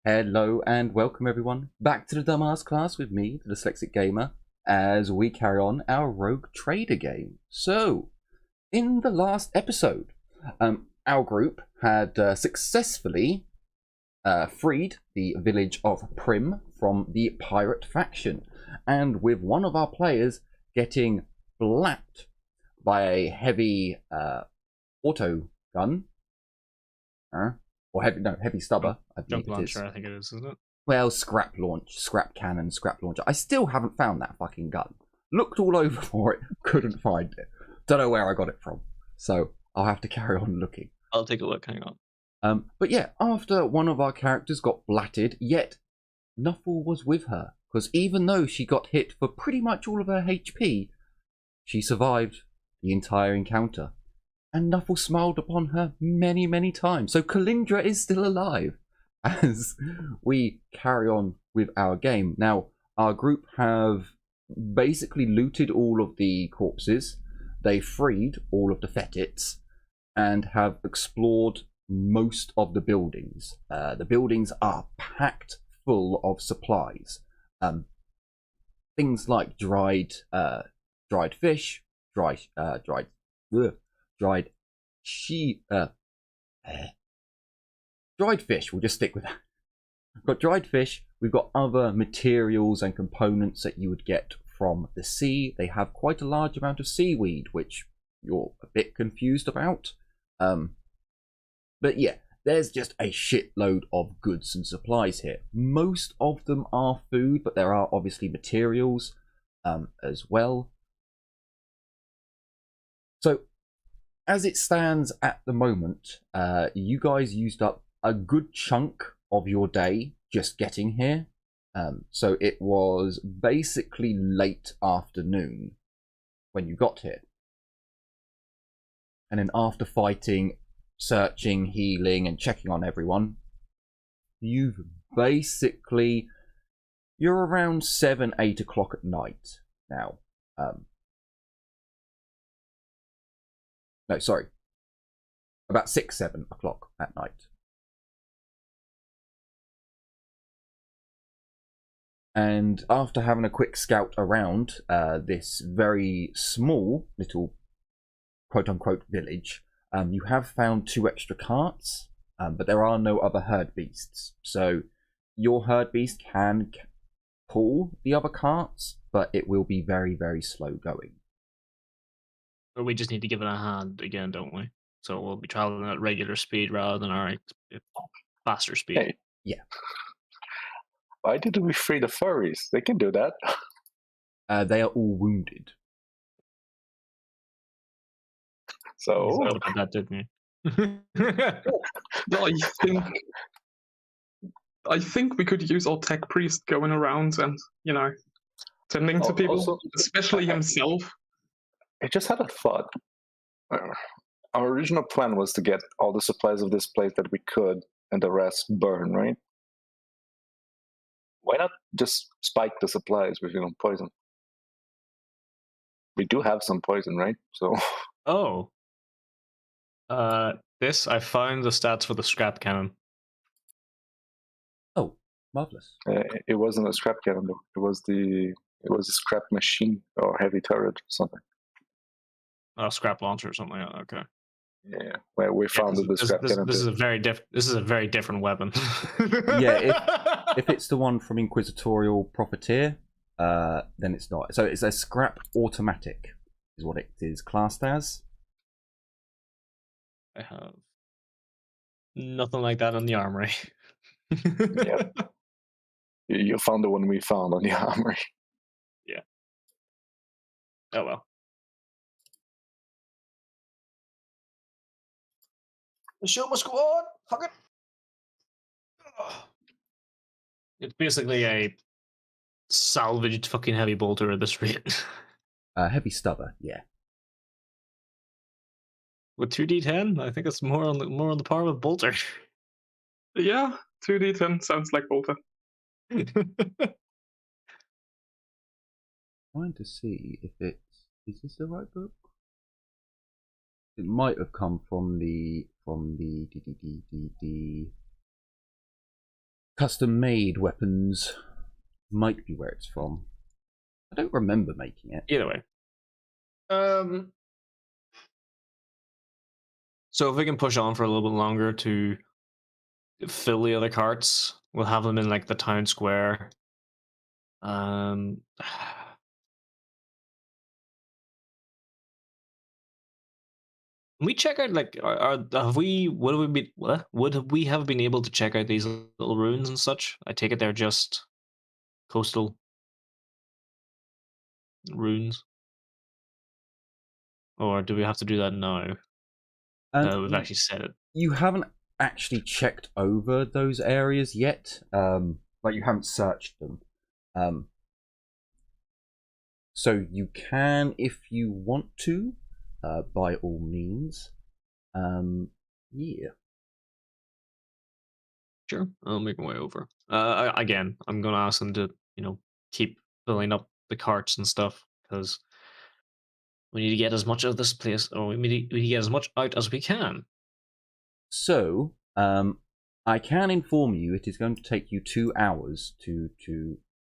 Hello and welcome everyone back to the Dumbass class with me, the Dyslexic Gamer, as we carry on our Rogue Trader game. So, in the last episode, our group had successfully freed the village of Prim from the pirate faction, and with one of our players getting blapped by a heavy auto gun, or heavy stubber. Jump launcher, I think it is, isn't it? Well, scrap cannon, scrap launcher. I still haven't found that fucking gun. Looked all over for it, couldn't find it. Don't know where I got it from, so I'll have to carry on looking. I'll take a look, hang on. But yeah, after one of our characters got blatted, yet Nuffle was with her, because even though she got hit for pretty much all of her HP, she survived the entire encounter. And Nuffle smiled upon her many, many times. So Kalindra is still alive as we carry on with our game. Now, our group have basically looted all of the corpses. They freed all of the fetits and have explored most of the buildings. The buildings are packed full of supplies. Things like dried fish, dried fish. We'll just stick with that. We've got dried fish. We've got other materials and components that you would get from the sea. They have quite a large amount of seaweed, which you're a bit confused about. But yeah, there's just a shitload of goods and supplies here. Most of them are food, but there are obviously materials as well. So, as it stands at the moment, you guys used up a good chunk of your day just getting here. So it was basically late afternoon when you got here. And then after fighting, searching, healing, and checking on everyone, you're around 7, 8 o'clock at night now. No, sorry. About 6, 7 o'clock at night. And after having a quick scout around this very small little quote-unquote village, you have found 2 extra carts, but there are no other herd beasts. So your herd beast can pull the other carts, but it will be very, very slow going. Or we just need to give it a hand again, don't we? So we'll be traveling at regular speed rather than our faster speed. Hey. Yeah. Why did we free the furries? They can do that. They are all wounded. So You thought about that, didn't you? No, I think we could use our tech priest going around and, tending to people, also, especially himself. I just had a thought. Our original plan was to get all the supplies of this place that we could, and the rest burn, right? Why not just spike the supplies with, poison? We do have some poison, right? So. Oh. I found the stats for the scrap cannon. Oh, marvelous. It wasn't a scrap cannon though. It was a scrap machine or heavy turret or something. Oh, scrap launcher or something like that. Okay. Yeah, where we found the scrap cannon. This is a very different weapon. Yeah, if it's the one from Inquisitorial Profiteer, then it's not. So it's a scrap automatic, is what it is classed as. I have nothing like that on the armory. Yeah. You found the one we found on the armory. Yeah. Oh well. The show must go on. Fuck it. It's basically a salvaged fucking heavy bolter at this rate. Heavy stubber, yeah. With 2d10, I think it's more on the par with bolter. Yeah, 2d10 sounds like bolter. Trying to see if is this the right book? It might have come from the custom-made weapons might be where it's from. I don't remember making it. Either way. So if we can push on for a little bit longer to fill the other carts, we'll have them in like the town square. Can we check out like would we have been able to check out these little ruins and such? I take it they're just coastal ruins, or do we have to do that now? No, we've actually said it. You haven't actually checked over those areas yet. Like you haven't searched them. So you can, if you want to, by all means. Yeah. Sure, I'll make my way over. Again, I'm gonna ask them to, keep filling up the carts and stuff because we need to get as much of this place, or we need to get as much out as we can. So, I can inform you it is going to take you 2 hours to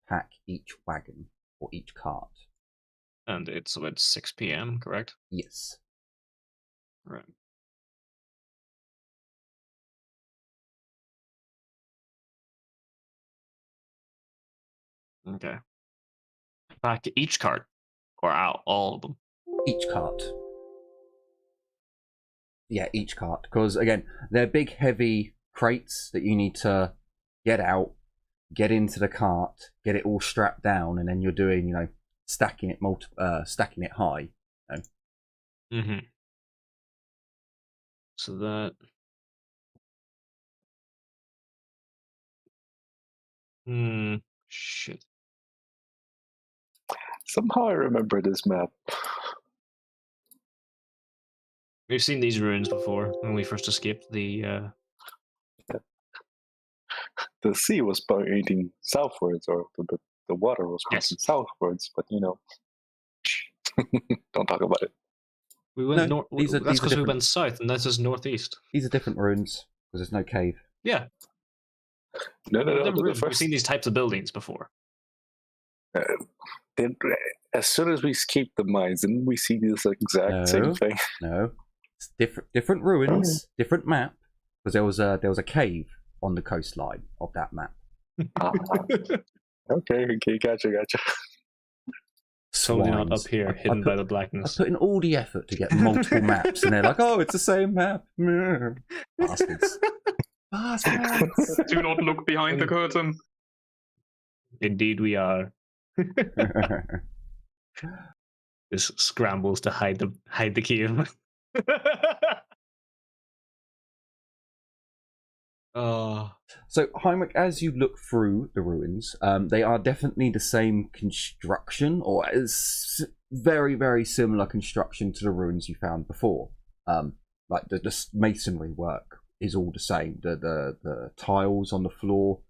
pack each wagon or each cart. And it's about 6 p.m., correct? Yes. Right. Okay. Pack each cart, or out all of them. Each cart. Yeah, each cart. Because, again, they're big, heavy crates that you need to get out, get into the cart, get it all strapped down, and then you're doing, stacking it high. Mm-hmm. So that... Shit. Somehow I remember this map. We've seen these ruins before when we first escaped the... The sea was pointing southwards, or the water was pointing southwards, but don't talk about it. We went No, north. That's because we different. went south, and this is northeast. These are different ruins, because there's no cave. Yeah. No. We've seen these types of buildings before. As soon as we escaped the mines, didn't we see this exact same thing? No, it's different ruins, different map. Because there was a cave on the coastline of that map. Okay, gotcha. Totally not up here, hidden by the I blackness. put in all the effort to get multiple maps, and they're like, "Oh, it's the same map." Bastards. Bastards. Do not look behind the curtain. Indeed, we are. This scrambles to hide the cave. Oh. So, Heinrich, as you look through the ruins, they are definitely the same construction, or very, very similar construction to the ruins you found before. Like the masonry work is all the same. The tiles on the floor,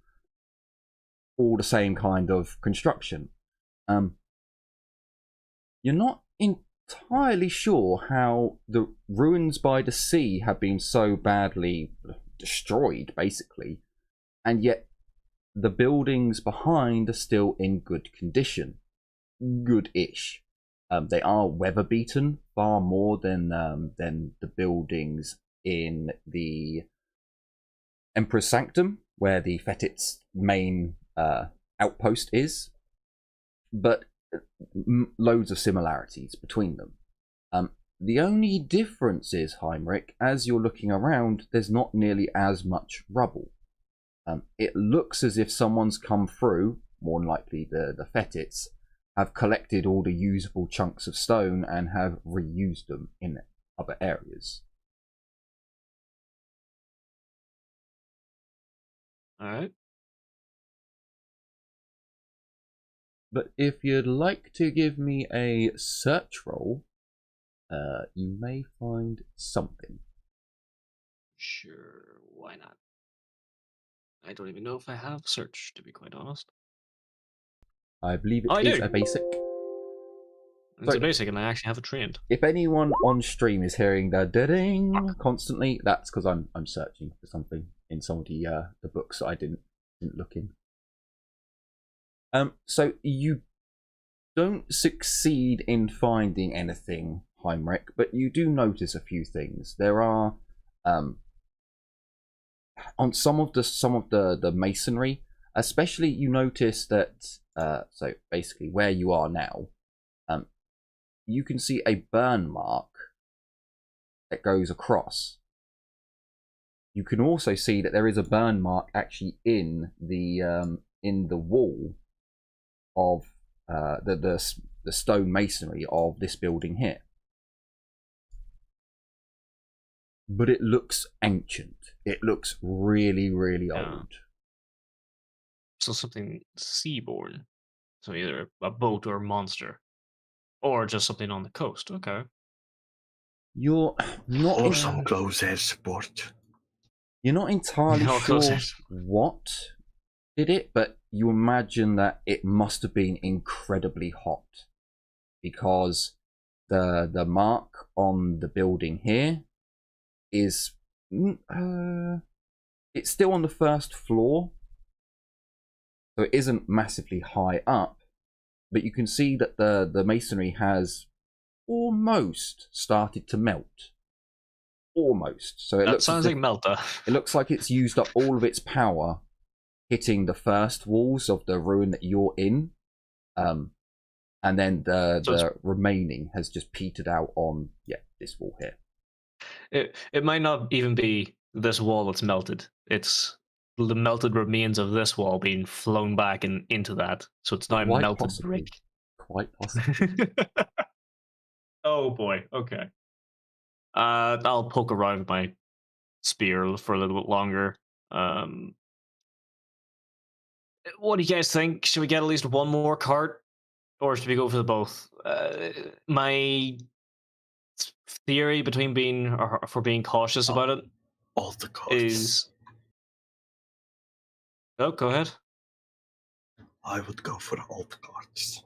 all the same kind of construction. You're not entirely sure how the ruins by the sea have been so badly destroyed, basically, and yet the buildings behind are still in good condition, good-ish. They are weather-beaten far more than the buildings in the Emperor's Sanctum, where the Fetids' main outpost is, but loads of similarities between them. The only difference is, Heinrich, as you're looking around, there's not nearly as much rubble. It looks as if someone's come through, more than likely the Fetids, have collected all the usable chunks of stone and have reused them in other areas. Alright. But if you'd like to give me a search roll, you may find something. Sure, why not? I don't even know if I have search, to be quite honest. I believe it is a basic. It's a basic, and I actually have it trained. If anyone on stream is hearing the ding constantly, that's because I'm searching for something in some of the books that I didn't Didn't look in. So you don't succeed in finding anything, Heinrich, but you do notice a few things. There are on some of the masonry, especially you notice that so basically where you are now, you can see a burn mark that goes across. You can also see that there is a burn mark actually in the wall of the stone masonry of this building here. But it looks ancient. It looks really, really old. So something seaborne. So either a boat or a monster. Or just something on the coast. Okay. You're not Or some close air support. You're not entirely sure what did it, but you imagine that it must have been incredibly hot, because the mark on the building here is it's still on the first floor, so it isn't massively high up, but you can see that the masonry has almost started to melt. Almost. So it sounds like melter. It looks like it's used up all of its power hitting the first walls of the ruin that you're in, and then the remaining has just petered out on this wall here. It might not even be this wall that's melted. It's the melted remains of this wall being flown back and into that. So it's now Quite melted possibly. brick. Quite possibly. Oh boy. Okay. I'll poke around with my spear for a little bit longer. What do you guys think? Should we get at least one more cart, or should we go for the both? My theory between being cautious about it All the carts. is. Oh, go ahead. I would go for all the carts.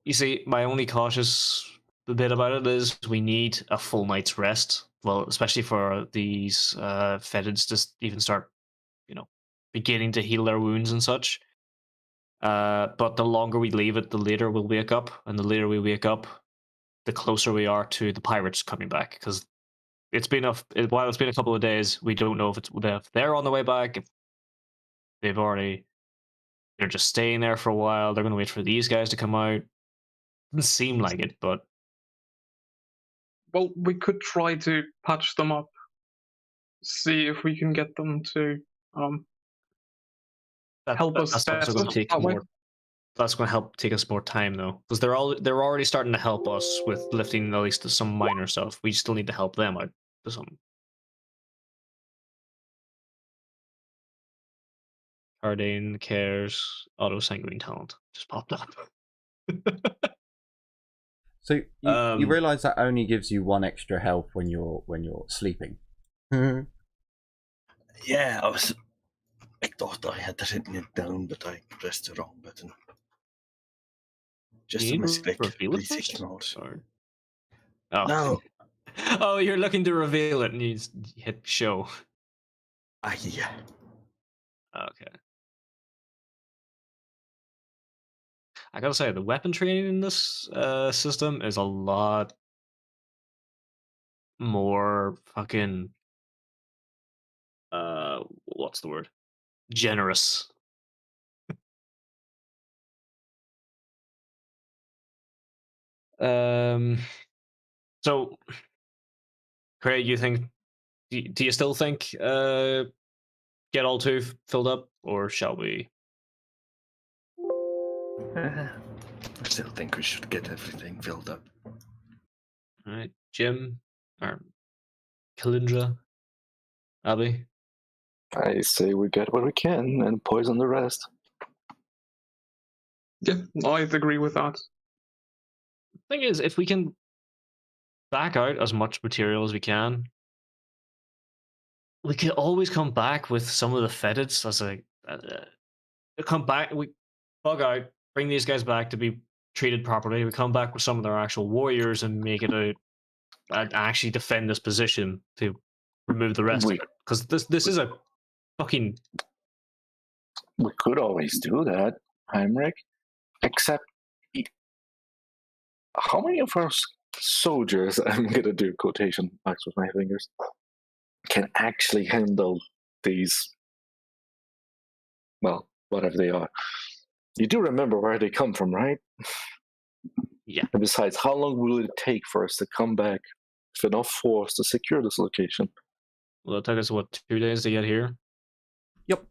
You see, my only cautious bit about it is we need a full night's rest. Well, especially for these fetids to even start, beginning to heal their wounds and such. But the longer we leave it, the later we'll wake up, and the later we wake up, the closer we are to the pirates coming back. Because while it's been a couple of days, we don't know if they're on the way back, if they're just staying there for a while. They're going to wait for these guys to come out. Doesn't seem like it, but well, we could try to patch them up, see if we can get them to help us. That's going to take more. That's going to help take us more time, though, because they're already starting to help us with lifting at least some minor stuff. We still need to help them out to some. Cardane cares auto sanguine talent just popped up. So you realise that only gives you one extra health when you're sleeping. Yeah, I thought I had written it down, but I pressed the wrong button. Just a mistake. Please ignore. Sorry. Oh. No. Oh, you're looking to reveal it and you just hit show. Yeah. Okay. I gotta say, the weapon training in this system is a lot more fucking what's the word? Generous. So Craig, do you still think get all two filled up, or shall we? I still think we should get everything filled up. Alright, Jim or Kalindra, Abby? I say we get what we can and poison the rest. Yeah, I'd agree with that. Thing is, if we can back out as much material as we can, we could always come back with some of the fetids as come back. We bug out, bring these guys back to be treated properly. We come back with some of their actual warriors and make it actually defend this position to remove the rest of it. Because this is a fucking We could always do that, Heinrich. Except, how many of our soldiers, I'm gonna do quotation marks with my fingers, can actually handle these, well, whatever they are? You do remember where they come from, right? Yeah. And besides, how long will it take for us to come back with enough force to secure this location? Well, it took us, what, 2 days to get here? Yep.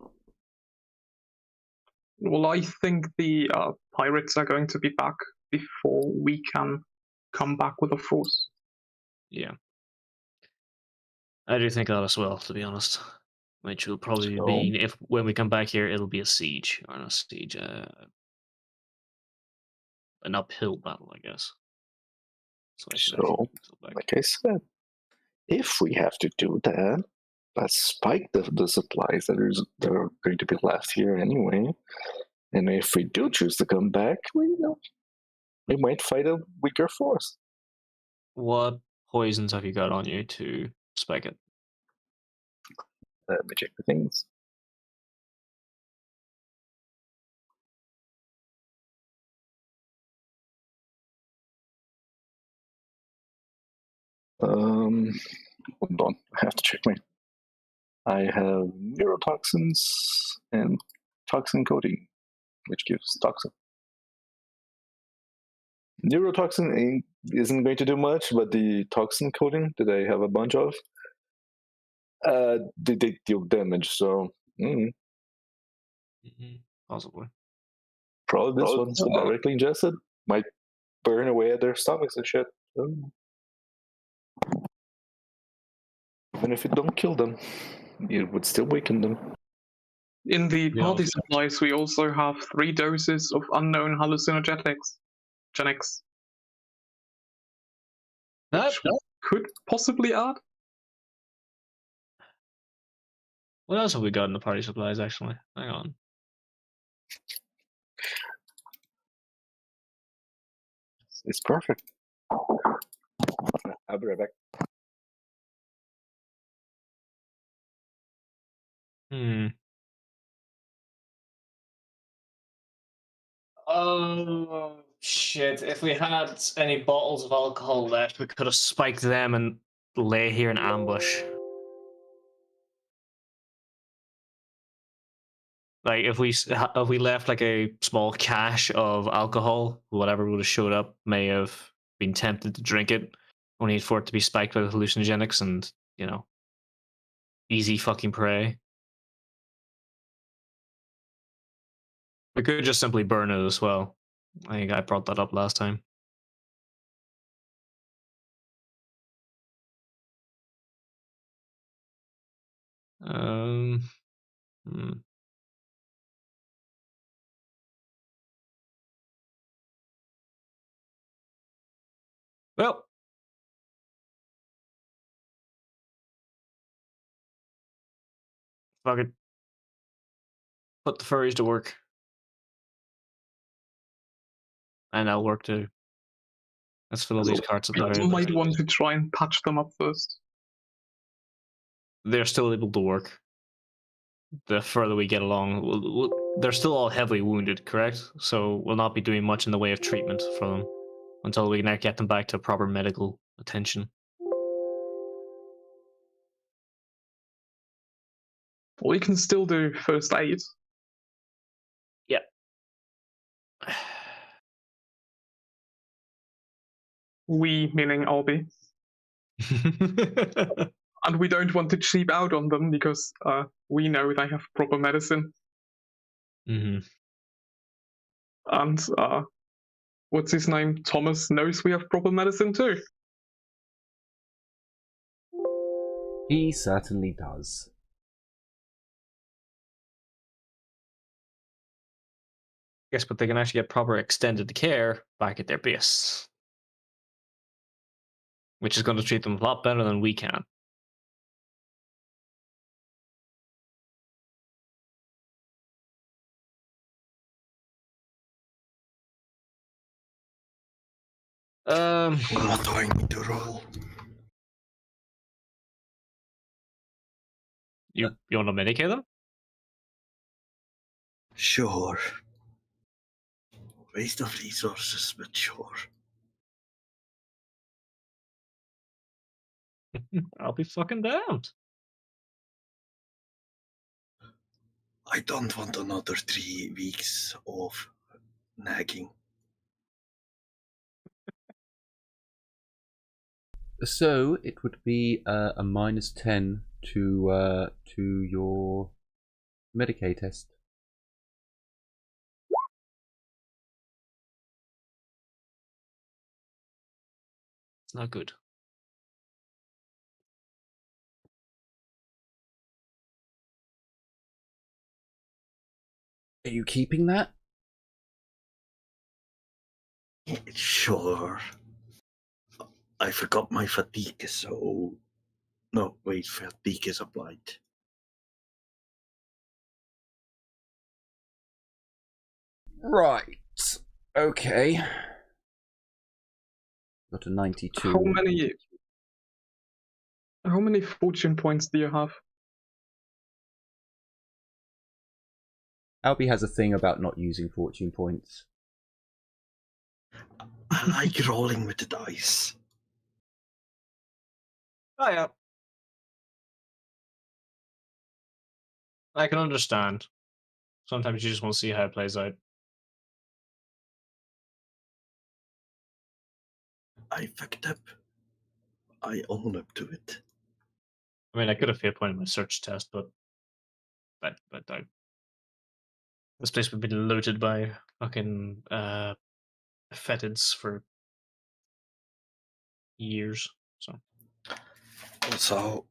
Well, I think the pirates are going to be back before we can come back with a force. Yeah. I do think that as well, to be honest. Which will probably So- mean, if when we come back here, it'll be a siege. Or not a siege, an uphill battle, I guess. So I should So, actually back. like I said, if we have to do that, let's spike the supplies that are going to be left here anyway. And if we do choose to come back, we might fight a weaker force. What poisons have you got on you to spike it? Let me check the things. Hold on, I have to check my. I have neurotoxins and toxin coating, which gives toxin. Neurotoxin isn't going to do much, but the toxin coating that I have a bunch of, they deal damage. So Possibly. probably this one's directly ingested might burn away at their stomachs and shit. Even if it don't kill them, it would still weaken them. In the Yeah. party supplies, we also have 3 doses of unknown hallucinogenics. Which we could possibly add. What else have we got in the party supplies, actually? Hang on. It's perfect. I'll be right back. Oh, shit. If we had any bottles of alcohol left, we could have spiked them and lay here in ambush. Like, if we left like a small cache of alcohol, whatever would have showed up may have been tempted to drink it, only for it to be spiked by the hallucinogenics and, easy fucking prey. We could just simply burn it as well. I think I brought that up last time. Well, fuck it. Put the furries to work. And I'll work too. Let's fill all these carts at the very You might least. want to try and patch them up first. They're still able to work. The further we get along, they're still all heavily wounded, correct? So we'll not be doing much in the way of treatment for them until we can get them back to proper medical attention. Well, you can still do first aid. Yeah. We, meaning Albie. And we don't want to cheap out on them because we know they have proper medicine. Mm-hmm. And what's his name? Thomas knows we have proper medicine too. He certainly does. Yes, but they can actually get proper extended care back at their base, which is going to treat them a lot better than we can. What do I need to roll? You want to medicate them? Sure. Waste of resources, but sure. I'll be fucking damned. I don't want another 3 weeks of nagging. So it would be a -10 to your Medicaid test. It's not good. Are you keeping that? Sure. I forgot my fatigue, so... No, wait, fatigue is applied. Right. Okay. Got a 92. How many fortune points do you have? Albie has a thing about not using fortune points. I like rolling with the dice. Oh yeah. I can understand. Sometimes you just want to see how it plays out. I fucked up. I own up to it. I mean, I could have failed point in my search test, but this place would be looted by fucking fetids for years. So Also,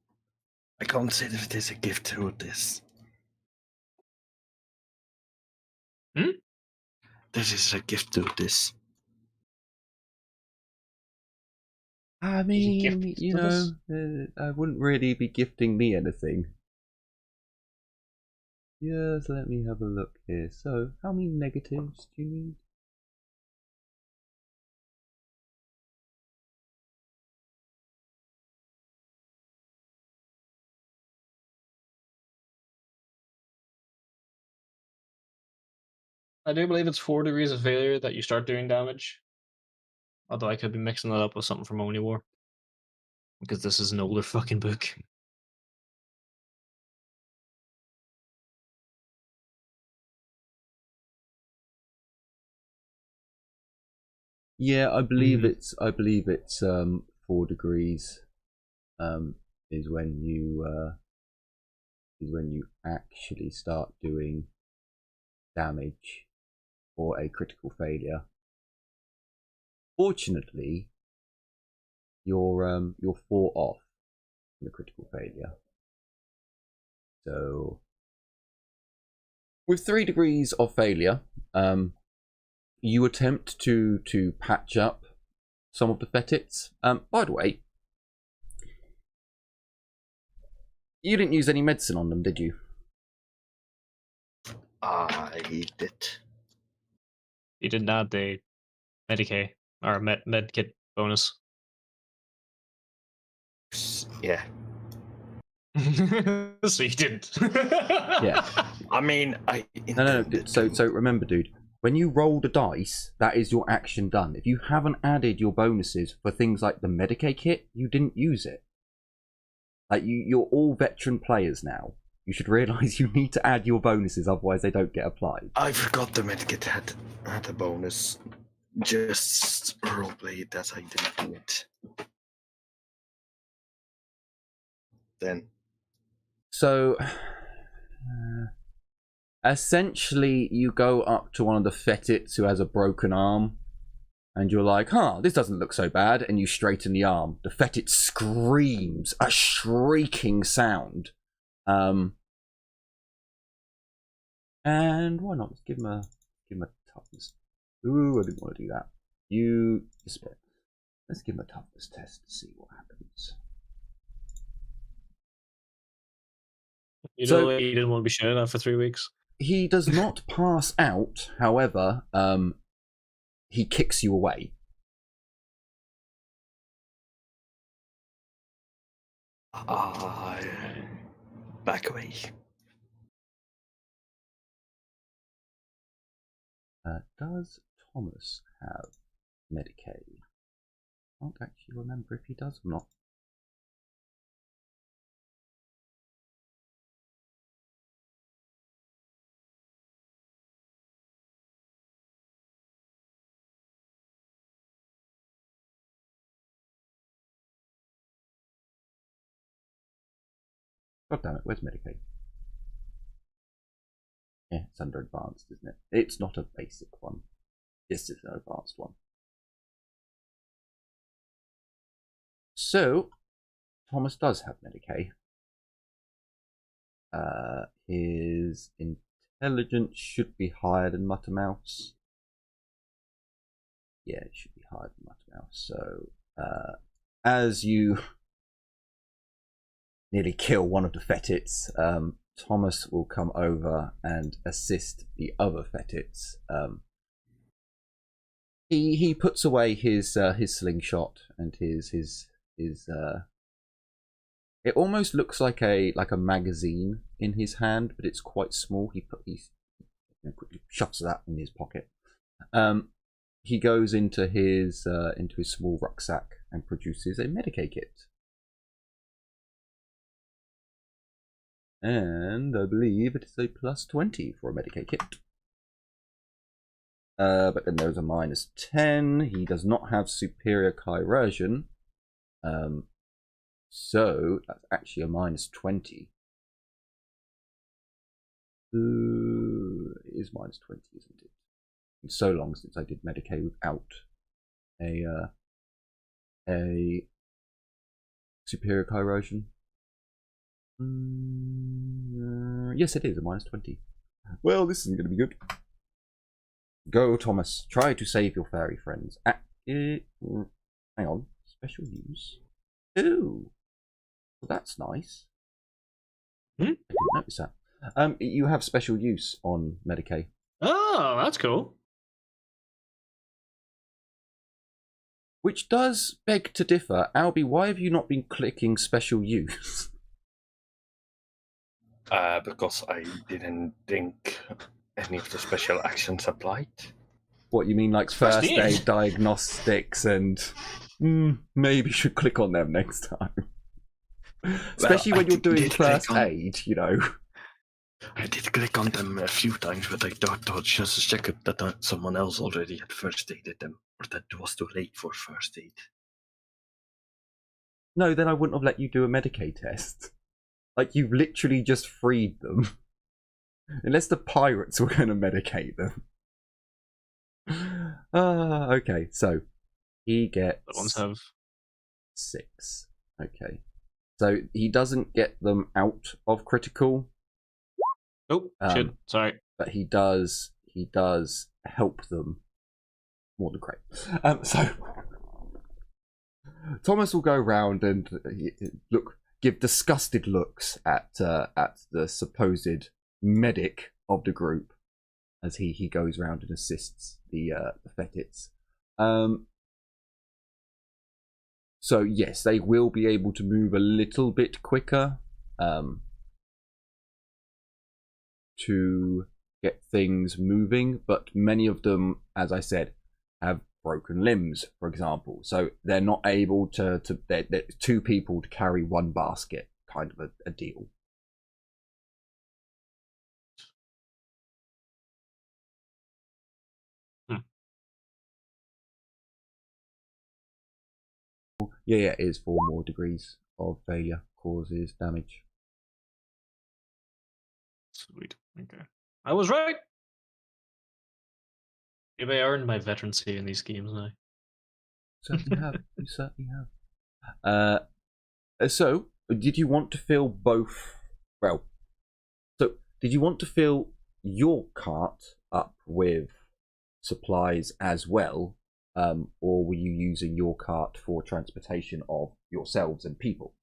I consider this a gift to this. This is a gift to this. I mean, you know, I wouldn't really be gifting me anything. Yes, let me have a look here. So, how many negatives do you need? I do believe it's 4 degrees of failure that you start doing damage. Although I could be mixing that up with something from Only War. Because this is an older fucking book. Yeah, I believe it's 4 degrees. Is when you actually start doing damage or a critical failure. Fortunately, you're 4 off from the critical failure. So with 3 degrees of failure, you attempt to patch up some of the fetids. By the way, you didn't use any medicine on them, did you? I did. You didn't add the Medicaid or med kit bonus. Yeah. So you didn't. Yeah. I mean, I intended So to. remember, dude, when you roll the dice, that is your action done. If you haven't added your bonuses for things like the Medicaid kit, you didn't use it. Like you're all veteran players now. You should realise you need to add your bonuses, otherwise they don't get applied. I forgot the medkit had a bonus. Just roleplay it as I didn't do it. Then. So, essentially, you go up to one of the fetids who has a broken arm, and you're like, huh, this doesn't look so bad, and you straighten the arm. The fetid screams, a shrieking sound. And why not? Let's give him a toughness. Ooh, I didn't want to do that. You despair. Let's give him a toughness test to see what happens. You know, you didn't want to be shouted at for 3 weeks. He does not pass out. However, he kicks you away. Back away. Does Thomas have Medicaid? I can't actually remember if he does or not. God damn it, where's Medicaid? Yeah, it's under advanced, isn't it? It's not a basic one. This is an advanced one. So, Thomas does have Medicaid. His intelligence should be higher than Muttermouse. Yeah, it should be higher than Muttermouse. So, as you nearly kill one of the Fetits, Thomas will come over and assist the other Fetits. He puts away his slingshot and his it almost looks like a magazine in his hand, but it's quite small. He quickly shoves that in his pocket. He goes into his small rucksack and produces a Medicaid kit. And I believe it is a +20 for a Medicaid kit. But then there's a -10. He does not have superior chirurgeon. So that's actually a -20. It is -20, isn't it? It's so long since I did Medicaid without a superior chirurgeon. Yes, it is a -20. Well, this isn't going to be good. Go, Thomas. Try to save your fairy friends. Hang on. Special use. Ooh. Well, that's nice. I didn't notice that. You have special use on Medicaid. Oh, that's cool. Which does beg to differ. Albie, why have you not been clicking special use? Because I didn't think any of the special actions applied. What, you mean like first aid diagnostics and maybe you should click on them next time. Especially when you're doing first aid, you know. I did click on them a few times, but I thought just to check it that someone else already had first aided them, or that it was too late for first aid. No, then I wouldn't have let you do a Medicaid test. Like, you've literally just freed them. Unless the pirates were going to medicate them. Okay, so he gets The ones have 6. Okay. So he doesn't get them out of critical. Oh, shit. Sorry. But he does help them more than great. So Thomas will go around and give disgusted looks at the supposed medic of the group as he goes around and assists the Fetits. So yes, they will be able to move a little bit quicker to get things moving, but many of them, as I said, have broken limbs, for example. So they're not able to they're 2 people to carry 1 basket, kind of a deal. Yeah, it is 4 more degrees of failure causes damage. Sweet. Okay. I was right. Maybe I earned my veterancy in these games now. Certainly have. You certainly have. So, did you want to fill both? Well, so did you want to fill your cart up with supplies as well, or were you using your cart for transportation of yourselves and people?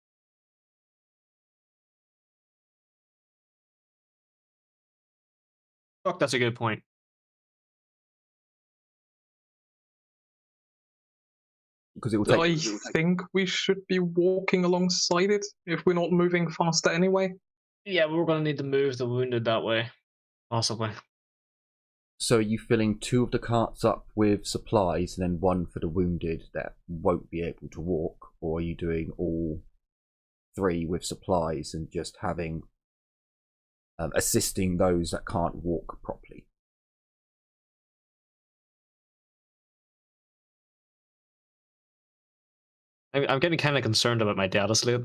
Fuck, that's a good point. Because it will take. I think we should be walking alongside it if we're not moving faster anyway. Yeah, we're going to need to move the wounded that way. Possibly. So are you filling 2 of the carts up with supplies and then 1 for the wounded that won't be able to walk? Or are you doing all 3 with supplies and just having assisting those that can't walk properly? I'm getting kind of concerned about my data slate.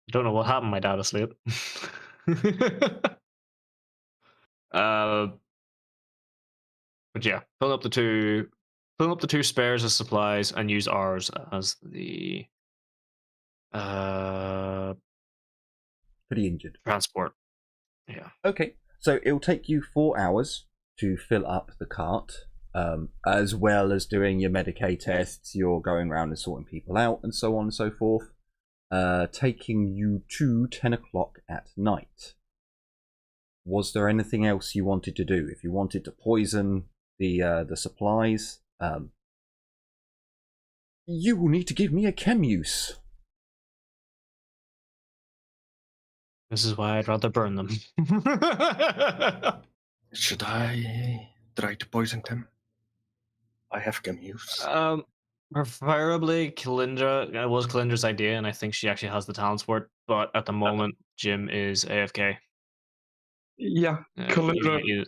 I don't know what happened to my data slate. But yeah, fill up the two spares as supplies and use ours as the For the injured. transport. Yeah. Okay, so it'll take you 4 hours to fill up the cart, as well as doing your Medicaid tests, you're going around and sorting people out, and so on and so forth, taking you to 10 o'clock at night. Was there anything else you wanted to do? If you wanted to poison the supplies, you will need to give me a chem use. This is why I'd rather burn them. Should I try to poison them? I have use. Preferably Kalindra. It was Kalindra's idea, and I think she actually has the talents for it. But at the moment, Jim is AFK. Yeah, Kalindra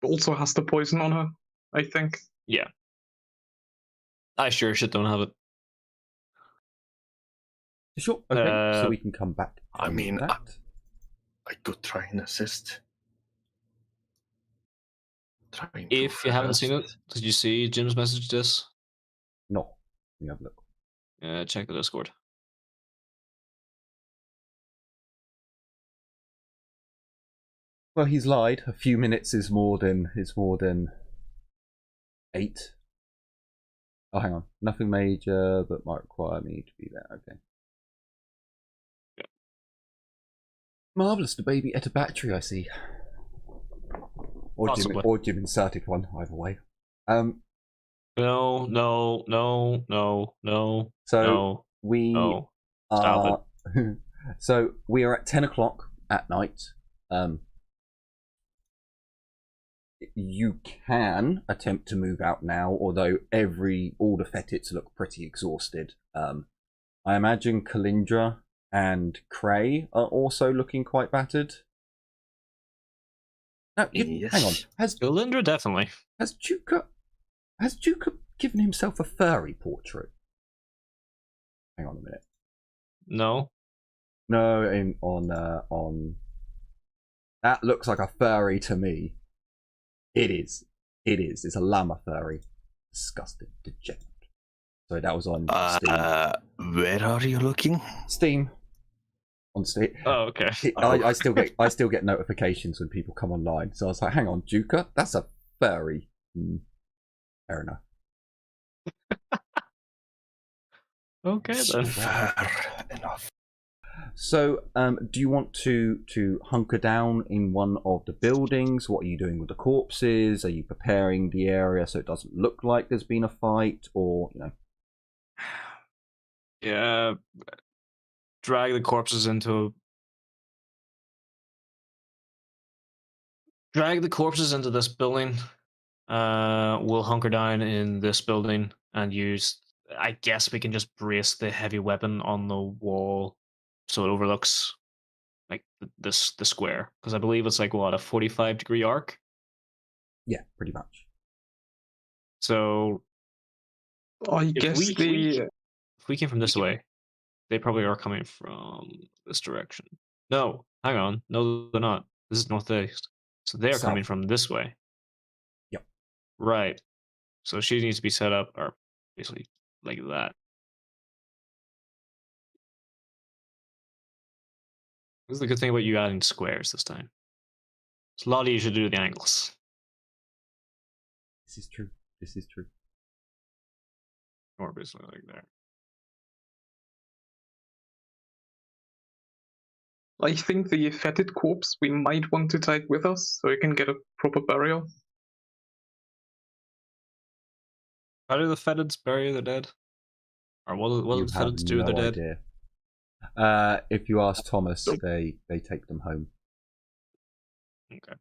also has the poison on her, I think. Yeah. I sure shit don't have it. Sure, okay, so we can come back. I mean, that. I could try and assist. If you haven't seen it, did you see Jim's message to this? No. Let me have a look. Check the Discord. Well, he's lied. A few minutes is more than 8. Oh, hang on. Nothing major, but might require me to be there. Okay. Yeah. Marvelous. The baby ate a battery, I see. Or Jim inserted one. Either way. No. So we Stop it. So we are at 10 o'clock at night. You can attempt to move out now, although all the Fetits look pretty exhausted. I imagine Kalindra and Cray are also looking quite battered. Now, Yes. hang on. Has Kalindra definitely. Has Juka given himself a furry portrait? Hang on a minute. No. No, on that looks like a furry to me. It is. It's a llama furry. Disgusting, degenerate. Sorry, that was on Steam. Where are you looking? Steam. On Steam. Oh, okay. I still get notifications when people come online. So I was like, hang on, Juka, that's a furry. Fair enough. Okay then. Fair enough. So, do you want to hunker down in one of the buildings? What are you doing with the corpses? Are you preparing the area so it doesn't look like there's been a fight, or Yeah. Drag the corpses into this building. We'll hunker down in this building and use. I guess we can just brace the heavy weapon on the wall so it overlooks like the square, because I believe it's like what, a 45-degree arc. Yeah, pretty much. So I guess if we came from this way, they probably are coming from this direction. No, hang on. No, they're not. This is northeast. So they're South. coming from this way. Yep. Right. So she needs to be set up, or basically like that. This is the good thing about you adding squares this time. It's a lot easier to do the angles. This is true. Or basically like there. I think the fetid corpse we might want to take with us so we can get a proper burial. How do the fetids bury their dead? Or what do the fetids do with their dead? Idea. If you ask Thomas, they take them home. Okay.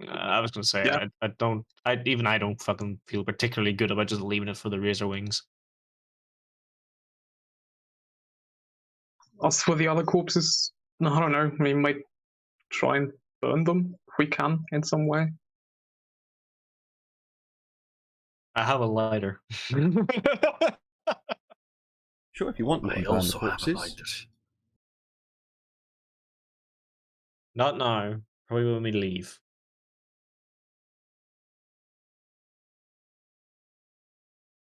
I was gonna say Yeah. I don't fucking feel particularly good about just leaving it for the razor wings. As for the other corpses, no, I don't know. We might try and burn them if we can in some way. I have a lighter. Sure, if you want, you I can burn the also have a corpses. lighter. Not now. Probably when we leave.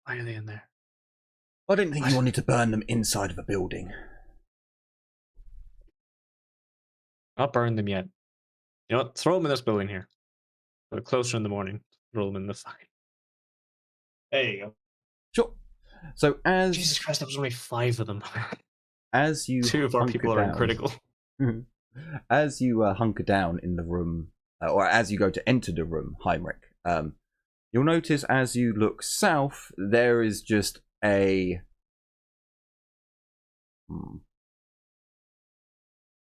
Why are they in there? I didn't think you wanted to burn them inside of a building. Not burn them yet. You know what? Throw them in this building here. But closer in the morning. Throw them in the fire. There you go. Sure. So as Jesus Christ, there was only 5 of them. as you 2 of our people are down, critical. as you hunker down in the room, or as you go to enter the room, Heinrich, you'll notice as you look south, there is just a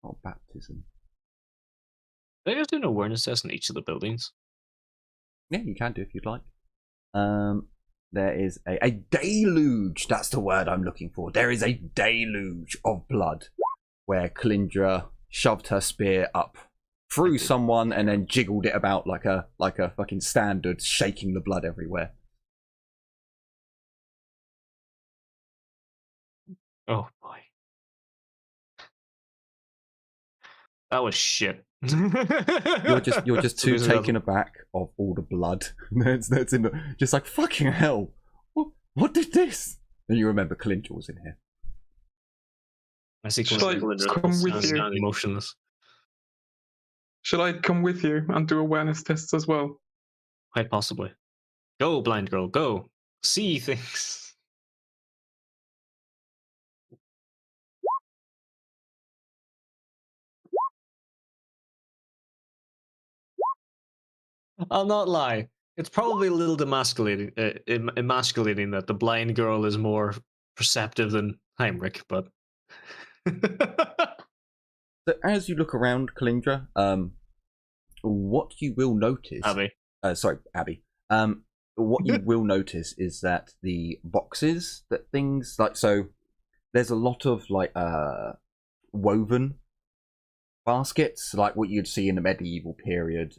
not baptism. They just do an awareness test in each of the buildings. Yeah, you can do if you'd like. There is a deluge. That's the word I'm looking for. There is a deluge of blood where Kalindra shoved her spear up through someone and then jiggled it about like a fucking standard, shaking the blood everywhere. Oh boy. That was shit. You're just too taken aback of all the blood that's in the, just like fucking hell. What did this? And you remember Kalindra was in here. I see Should I come with you? Emotionless. Should I come with you and do awareness tests as well? Quite possibly. Go, blind girl, go. See things. I'll not lie. It's probably a little emasculating that the blind girl is more perceptive than Heinrich, but... So as you look around, Kalindra, what you will notice... Abby. Abby. What you will notice is that the boxes that things... So there's a lot of, woven baskets, like what you'd see in the medieval period,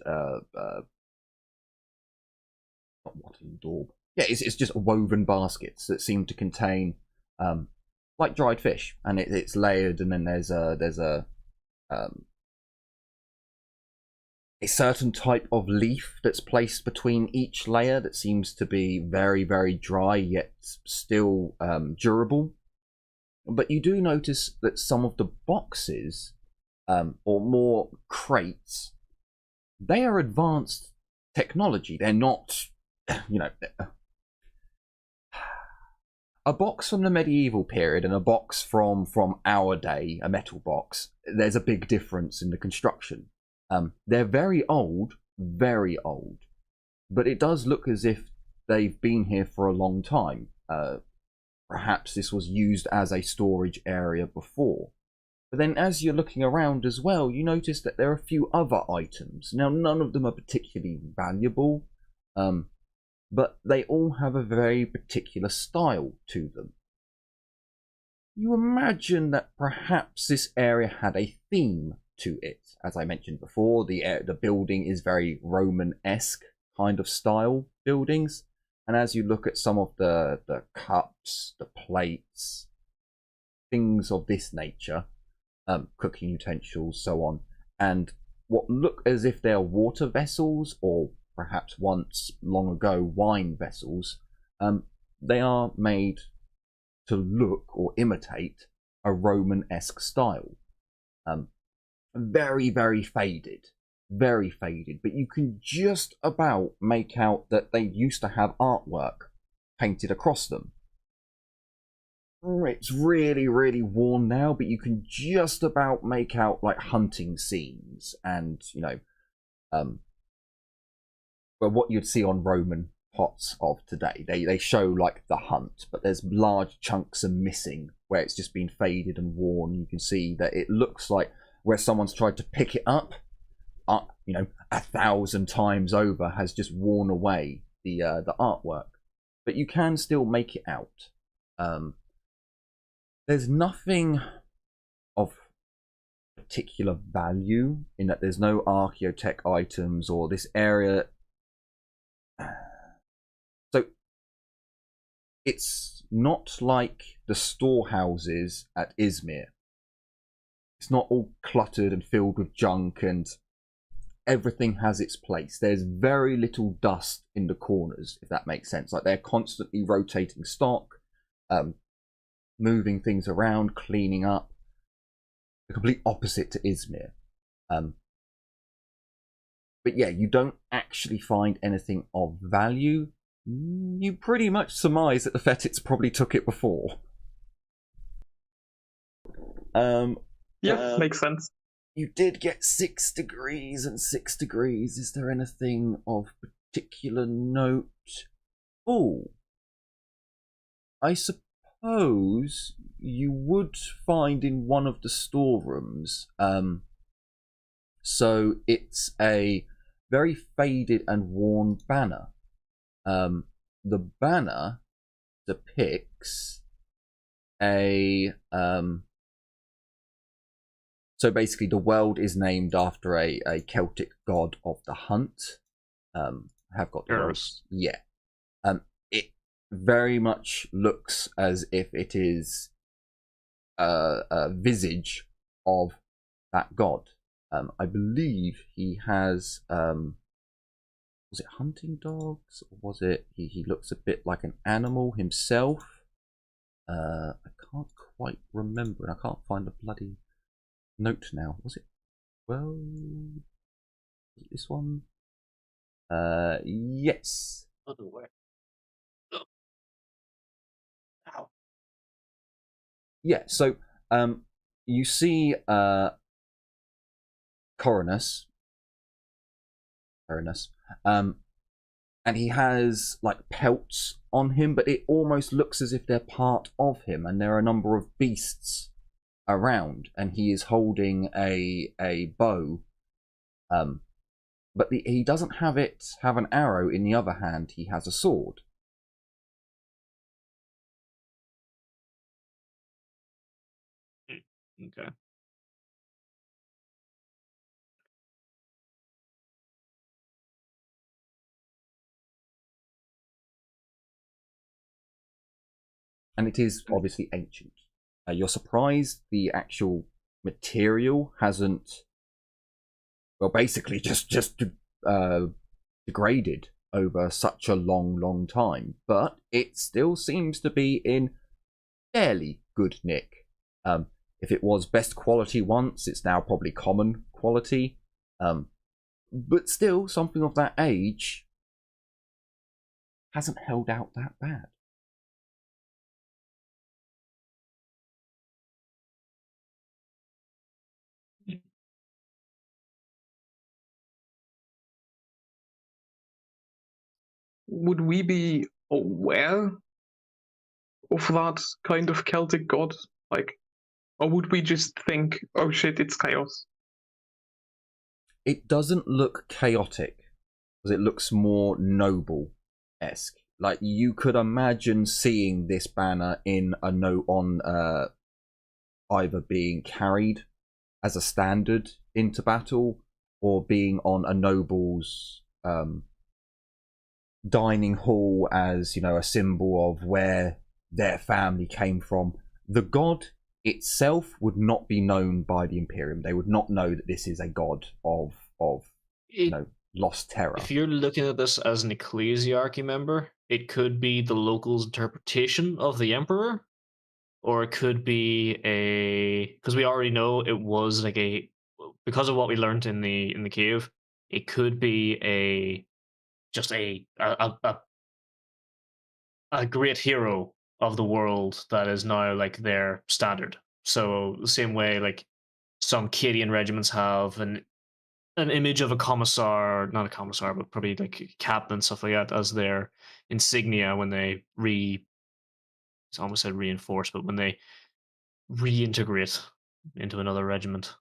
yeah, it's just woven baskets that seem to contain like dried fish, and it's layered, and then there's a certain type of leaf that's placed between each layer that seems to be very, very dry yet still durable. But you do notice that some of the boxes, or more crates, they are advanced technology. They're not, a box from the medieval period and a box from our day, a metal box, there's a big difference in the construction. They're very old, but it does look as if they've been here for a long time. Perhaps this was used as a storage area before. But then as you're looking around as well, you notice that there are a few other items. Now, none of them are particularly valuable, but they all have a very particular style to them. You imagine that perhaps this area had a theme to it. As I mentioned before, the building is very Roman-esque kind of style buildings. And as you look at some of the cups, the plates, things of this nature, cooking utensils, so on, and what look as if they're water vessels, or perhaps once long ago wine vessels, they are made to look or imitate a Roman-esque style. Very, very faded, but you can just about make out that they used to have artwork painted across them. It's really, really worn now, but you can just about make out like hunting scenes and, well, what you'd see on Roman pots of today. They show like the hunt, but there's large chunks are missing where it's just been faded and worn. You can see that it looks like where someone's tried to pick it up, 1,000 times over has just worn away the artwork, but you can still make it out. There's nothing of particular value in that. There's no archaeotech items or this area. So it's not like the storehouses at Izmir. It's not all cluttered and filled with junk, and everything has its place. There's very little dust in the corners, if that makes sense. Like, they're constantly rotating stock, moving things around, cleaning up. The complete opposite to Izmir. But yeah, you don't actually find anything of value. You pretty much surmise that the Fetids probably took it before. Makes sense. You did get 6 degrees and 6 degrees. Is there anything of particular note? Oh, I suppose you would find in one of the storerooms. So it's a very faded and worn banner. The banner depicts a so basically the world is named after a Celtic god of the hunt. I have got the words. Yeah. It very much looks as if it is a visage of that god. I believe he has was it hunting dogs, or was it he looks a bit like an animal himself? I can't quite remember, and I can't find the bloody note now. Was it this one? Yes. Otherwhere. Ow. Yeah, so you see Coronus, and he has like pelts on him, but it almost looks as if they're part of him, and there are a number of beasts around, and he is holding a bow, but he doesn't have an arrow in the other hand. He has a sword. Okay. And it is obviously ancient. You're surprised the actual material hasn't, well, basically just degraded over such a long time. But it still seems to be in fairly good nick. If it was best quality once, it's now probably common quality. But still, something of that age hasn't held out that bad. Would we be aware of that kind of Celtic god? Like, or would we just think, oh shit, it's chaos? It doesn't look chaotic, because it looks more noble-esque. Like, you could imagine seeing this banner in a note on either being carried as a standard into battle, or being on a noble's dining hall as, a symbol of where their family came from. The god itself would not be known by the Imperium. They would not know that this is a god of lost terror. If you're looking at this as an ecclesiarchy member, it could be the locals' interpretation of the Emperor, or it could be because we already know it was like because of what we learned in the cave, it could be just a great hero of the world that is now like their standard. So the same way like some Cadian regiments have an image of a commissar, not a commissar, but probably like captain and stuff like that as their insignia when they it's almost said reinforce, but when they reintegrate into another regiment.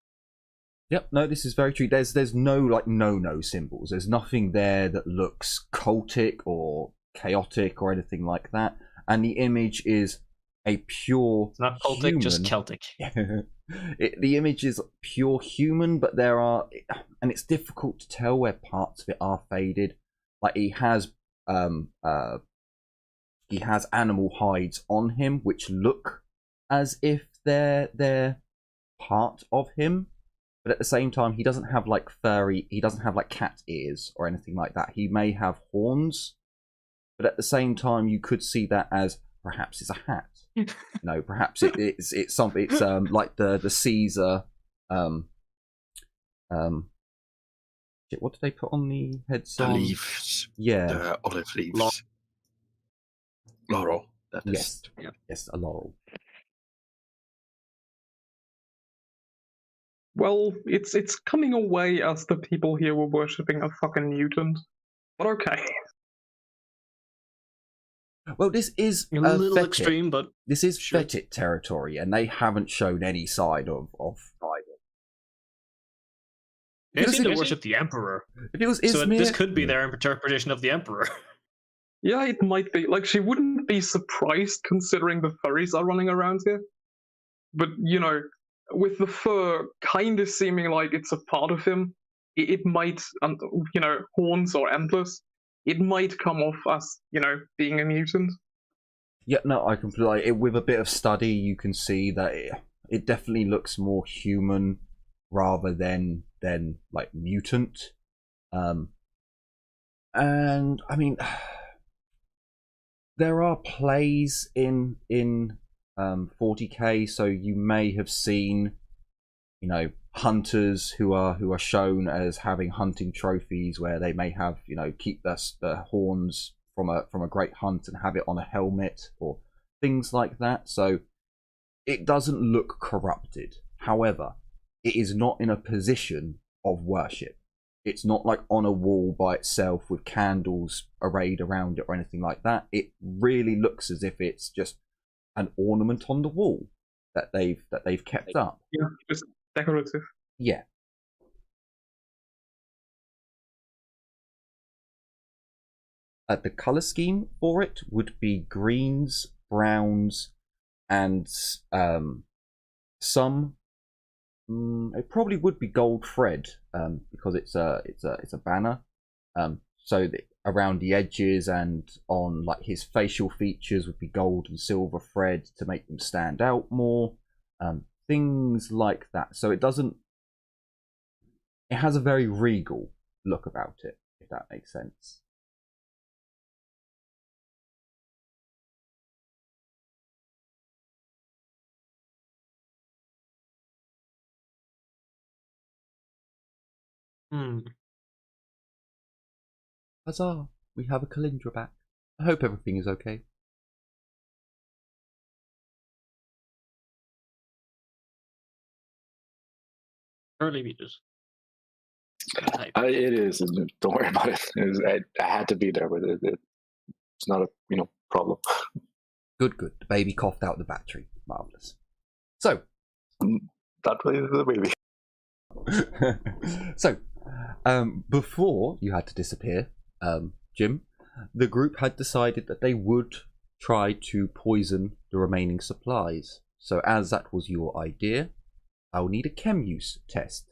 Yep, no, this is very true. There's no like no symbols. There's nothing there that looks cultic or chaotic or anything like that. And the image is a pure It's not cultic, human. just Celtic. The image is pure human, but there are, and it's difficult to tell where parts of it are faded. Like he has animal hides on him, which look as if they're part of him. But at the same time, he doesn't have like he doesn't have like cat ears or anything like that. He may have horns, but at the same time, you could see that as perhaps it's a hat. No, perhaps it's something. It's like the Caesar. What did they put on the head? The leaves. Yeah. The olive leaves. Laurel. That is. Yes. Yeah. Yes, a laurel. Well, it's coming away as the people here were worshipping a fucking mutant. But okay. Well, this is A little Fetid. extreme, but This is sure. Fetid territory, and they haven't shown any side of they Because seem to it- worship the Emperor. If it was So Izmir, this could be their interpretation of the Emperor. Yeah, it might be. Like, she wouldn't be surprised considering the furries are running around here. But, you know, with the fur kind of seeming like it's a part of him, it might, you know, horns or antlers, it might come off as, you know, being a mutant. Yeah, no, I completely. With a bit of study, you can see that it definitely looks more human rather than like mutant. And I mean, there are plays in 40k, so you may have seen, you know, hunters who are shown as having hunting trophies where they may have, you know, keep the horns from a great hunt and have it on a helmet or things like that. So it doesn't look corrupted. However, it is not in a position of worship. It's not like on a wall by itself with candles arrayed around it or anything like that. It really looks as if it's just an ornament on the wall that they've kept up. Yeah, just decorative. Yeah. The color scheme for it would be greens, browns, and some. It probably would be gold thread because it's a banner. So around the edges and on like his facial features would be gold and silver thread to make them stand out more. Things like that. So it doesn't. It has a very regal look about it, if that makes sense. Huzzah! We have a Kalindra back. I hope everything is okay. Early meters. It is. Don't worry about it. I had to be there with it. It's not a problem. Good. The baby coughed out the battery. Marvelous. So, That way the baby. so, before you had to disappear, Jim, the group had decided that they would try to poison the remaining supplies. So, as that was your idea, I'll need a chem use test.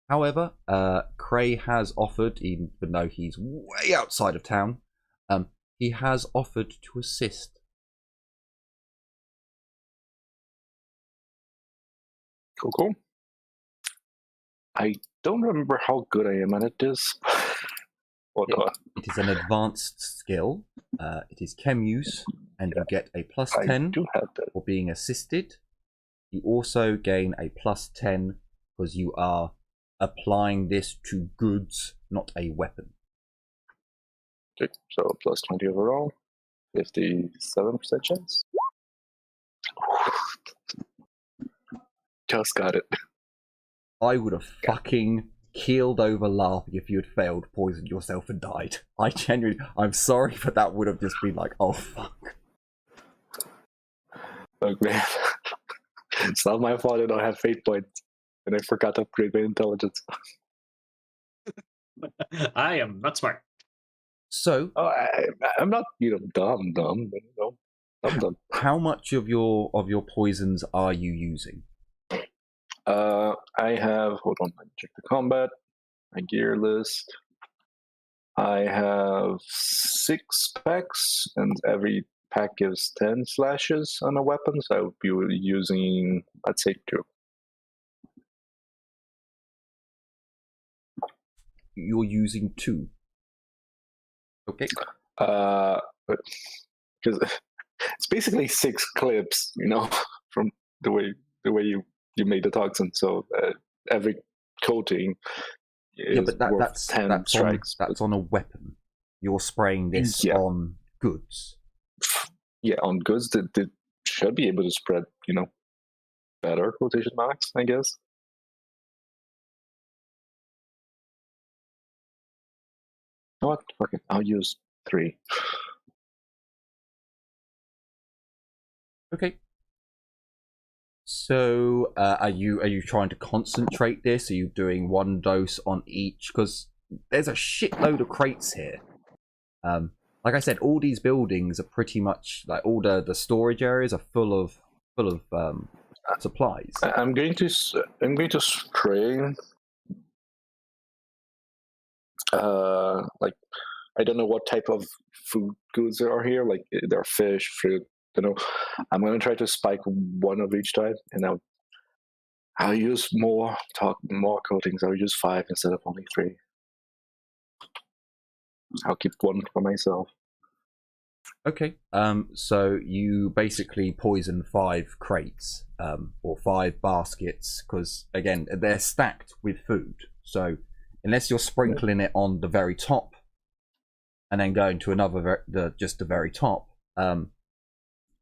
However, Cray has offered, even though he's way outside of town, he has offered to assist. Cool. I don't remember how good I am at this. It is an advanced skill. It is chem use, and you get a plus 10 I do have that. for being assisted. You also gain a plus 10 because you are applying this to goods, not a weapon. Okay, so plus 20 overall. 57% chance. Just got it. I would have fucking keeled over laughing if you had failed, poisoned yourself, and died. I'm sorry, but that would have just been like, oh fuck. Look, man. It's not my fault I don't have fate points. and I forgot to upgrade my intelligence. I am not smart. So, Oh, I'm not, dumb, but, I'm dumb. how much of your poisons are you using? I have, hold on, let me check the combat, my gear list. I have 6 packs, and every pack gives 10 slashes on a weapon, so I would be using, let's say, 2. You're using 2. Okay. Because it's basically 6 clips, from the way you made the toxin. So every coating is but worth 10 strikes. That's on a weapon. You're spraying this on goods. Yeah, on goods that should be able to spread, better, quotation marks, I guess. What? Okay, I'll use 3. Okay. So, are you trying to concentrate this? Are you doing 1 dose on each? Because there's a shitload of crates here. Like I said, all these buildings are pretty much like all the storage areas are full of supplies. I'm going to spray. Like, I don't know what type of food goods there are here. Like, there are fish, fruit. I'm going to try to spike 1 of each type, and I'll use more coatings. I'll use 5 instead of only 3. I'll keep 1 for myself. Okay. So you basically poison 5 crates, or 5 baskets, because again they're stacked with food. So unless you're sprinkling it on the very top, and then going to another just the very top,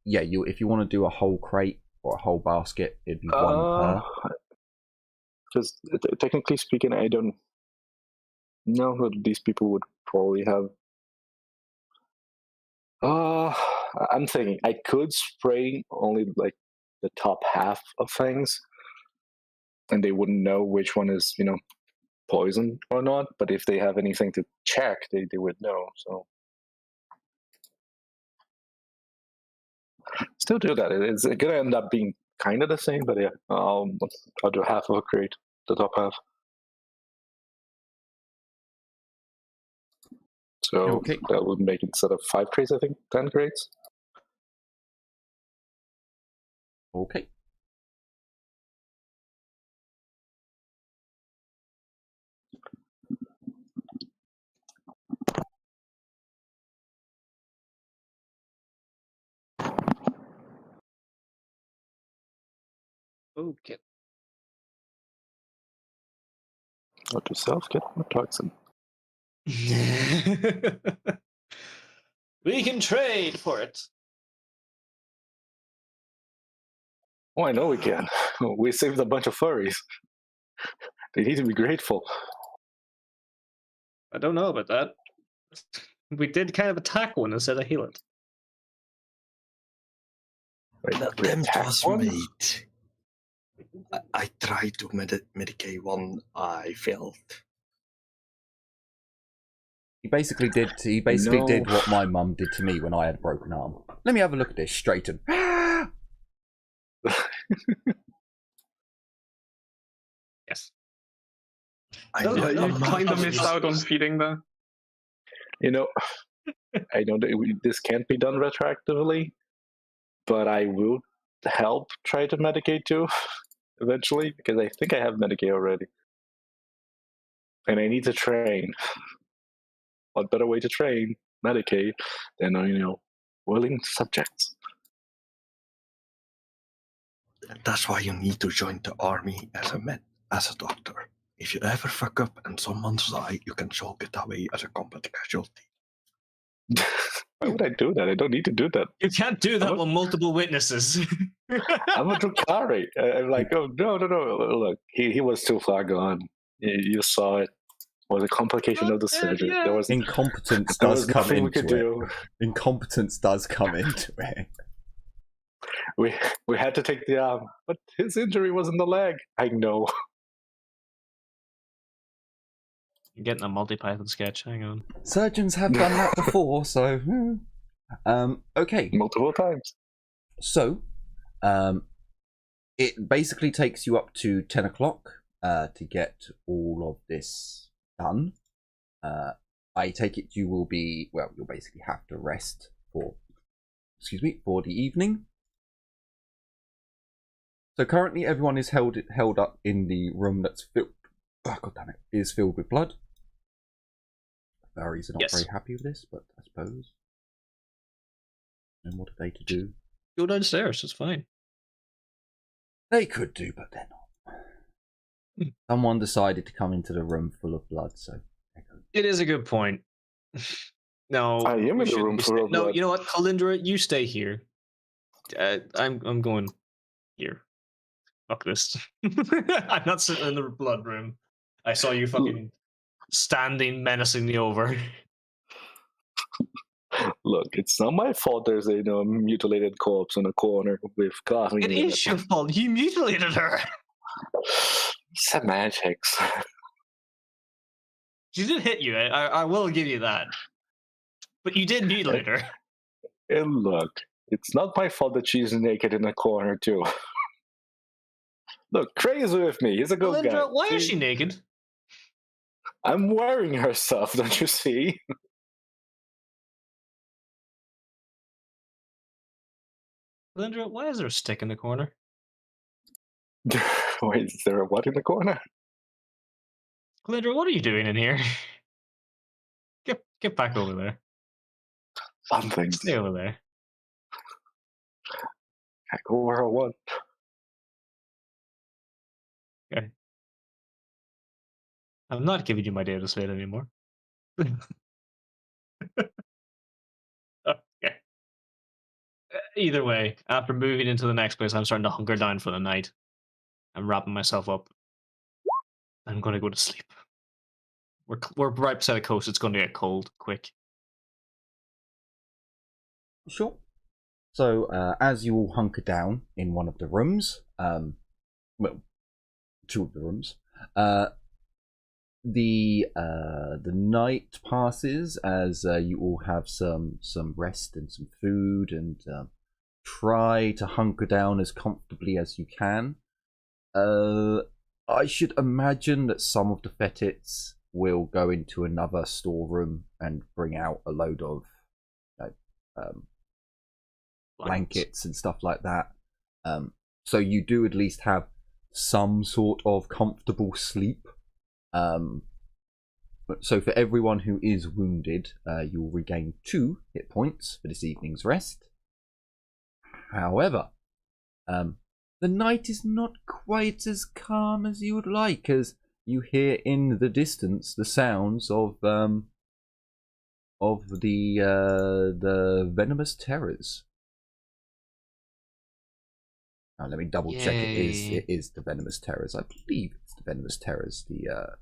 if you want to do a whole crate or a whole basket, it'd be 1 per. Because technically speaking, I don't know what these people would probably have. I'm thinking I could spray only like the top half of things, and they wouldn't know which one is, poison or not. But if they have anything to check, they would know. So still do that. It's gonna end up being kind of the same, but yeah, I'll do half of a crate, the top half. So that would make it, instead of 5 crates, I think 10 crates. Okay. Okay. Not to self, get more toxin. We can trade for it. Oh, I know we can. We saved a bunch of furries. They need to be grateful. I don't know about that. We did kind of attack one instead of heal it. Wait, The attempt was made. I tried to medicate one. I failed. He basically did what my mum did to me when I had a broken arm. Let me have a look at this. Straighten. Yes. You kind of missed out on feeding there. I know that this can't be done retroactively, but I will help try to medicate too, eventually, because I think I have medicate already. And I need to train. What better way to train medicate than, willing subjects? That's why you need to join the army as a doctor. If you ever fuck up and someone's die, you can chalk it away as a combat casualty. Why would I do that? I don't need to do that. You can't do that with multiple witnesses. I'm a Drukari. I'm like, oh, no. Look, he was too far gone. You saw it. It was a complication of the surgery. Yeah. There was Incompetence does come nothing we into could it. do. Incompetence does come into it. We had to take the arm, but his injury was in the leg. I know. You're getting a multi-Python sketch. Hang on. Surgeons have done that before, so okay. Multiple times. So, it basically takes you up to 10 o'clock to get all of this done. I take it you will be, well, you'll basically have to rest for the evening. So currently everyone is held up in the room that's filled, is filled with blood. The fairies are not very happy with this, but I suppose. And what are they to do? Go downstairs, it's fine. They could do, but they're not. Someone decided to come into the room full of blood, so it is a good point. No, I am in the room full of blood. No, you know what, Kalindra, you stay here. I'm going here. Fuck this. I'm not sitting in the blood room. I saw you fucking standing menacingly over. Look, it's not my fault there's a mutilated corpse in a corner with coughing. It is your fault. You mutilated her. Semantics. She did hit you. I will give you that. But you did mutilate her. And look, it's not my fault that she's naked in a corner too. Look, crazy with me. He's a good guy. Why is she naked? I'm wearing her stuff, don't you see? Kalindra, why is there a stick in the corner? Wait, is there a what in the corner? Kalindra, what are you doing in here? Get back over there. Fun things. Stay over there. I go where I want. Okay. I'm not giving you my data slate anymore. Okay. Either way, after moving into the next place, I'm starting to hunker down for the night. I'm wrapping myself up. I'm going to go to sleep. We're right beside the coast. It's going to get cold quick. Sure. So as you all hunker down in one of the rooms, well, two of the rooms, the night passes as you all have some rest and some food and try to hunker down as comfortably as you can. I should imagine that some of the fetits will go into another storeroom and bring out a load of blankets and stuff like that. So you do at least have some sort of comfortable sleep. So for everyone who is wounded, you will regain 2 hit points for this evening's rest. However, the night is not quite as calm as you would like, as you hear in the distance the sounds of the venomous terrors. Now, let me double check. It is the venomous terrors. I believe it's the venomous terrors. The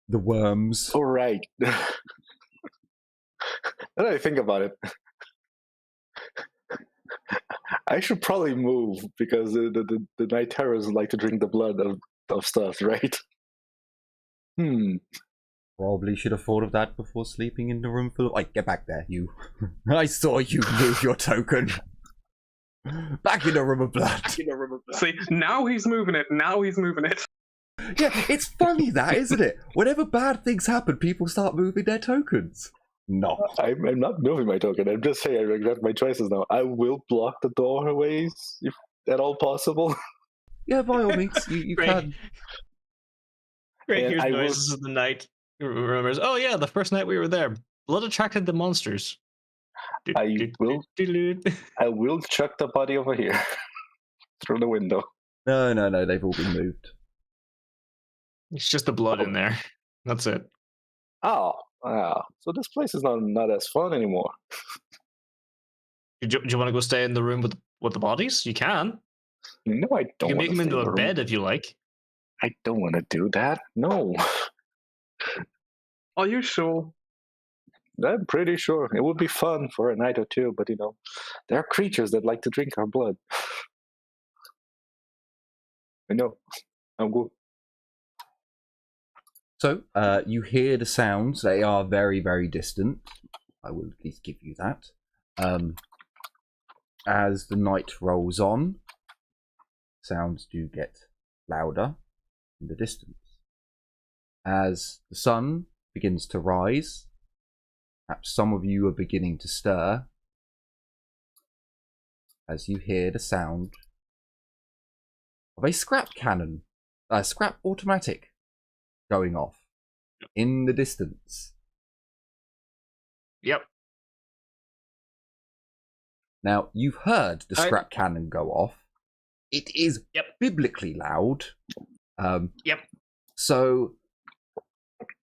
worms. All right. Now that I think about it, I should probably move because the night terrors like to drink the blood of stuff, right? Probably should have thought of that before sleeping in the room full of... Get back there, you. I saw you move your token. Back in the room of blood. See, now he's moving it. Yeah, it's funny that, isn't it? Whenever bad things happen, people start moving their tokens. No. I'm not moving my token. I'm just saying I regret my choices now. I will block the doorways if at all possible. Yeah, by all means, you can. Great, here's noises of the night. Remembers, oh yeah, the first night we were there, blood attracted the monsters. I will chuck the body over here through the window. No, they've all been moved. It's just the blood in there. That's it. Oh, so this place is not as fun anymore. Do you want to go stay in the room with the bodies? You can. No, I don't. You can make them into a bed if you like. I don't want to do that. No. Are you sure? I'm pretty sure it would be fun for a night or two, but there are creatures that like to drink our blood. I know. I'm good. So, you hear the sounds. They are very, very distant. I will at least give you that. As the night rolls on, sounds do get louder in the distance. As the sun begins to rise, perhaps some of you are beginning to stir as you hear the sound of a scrap cannon, a scrap automatic going off in the distance. Yep. Now, you've heard the scrap cannon go off. It is biblically loud. Yep. So,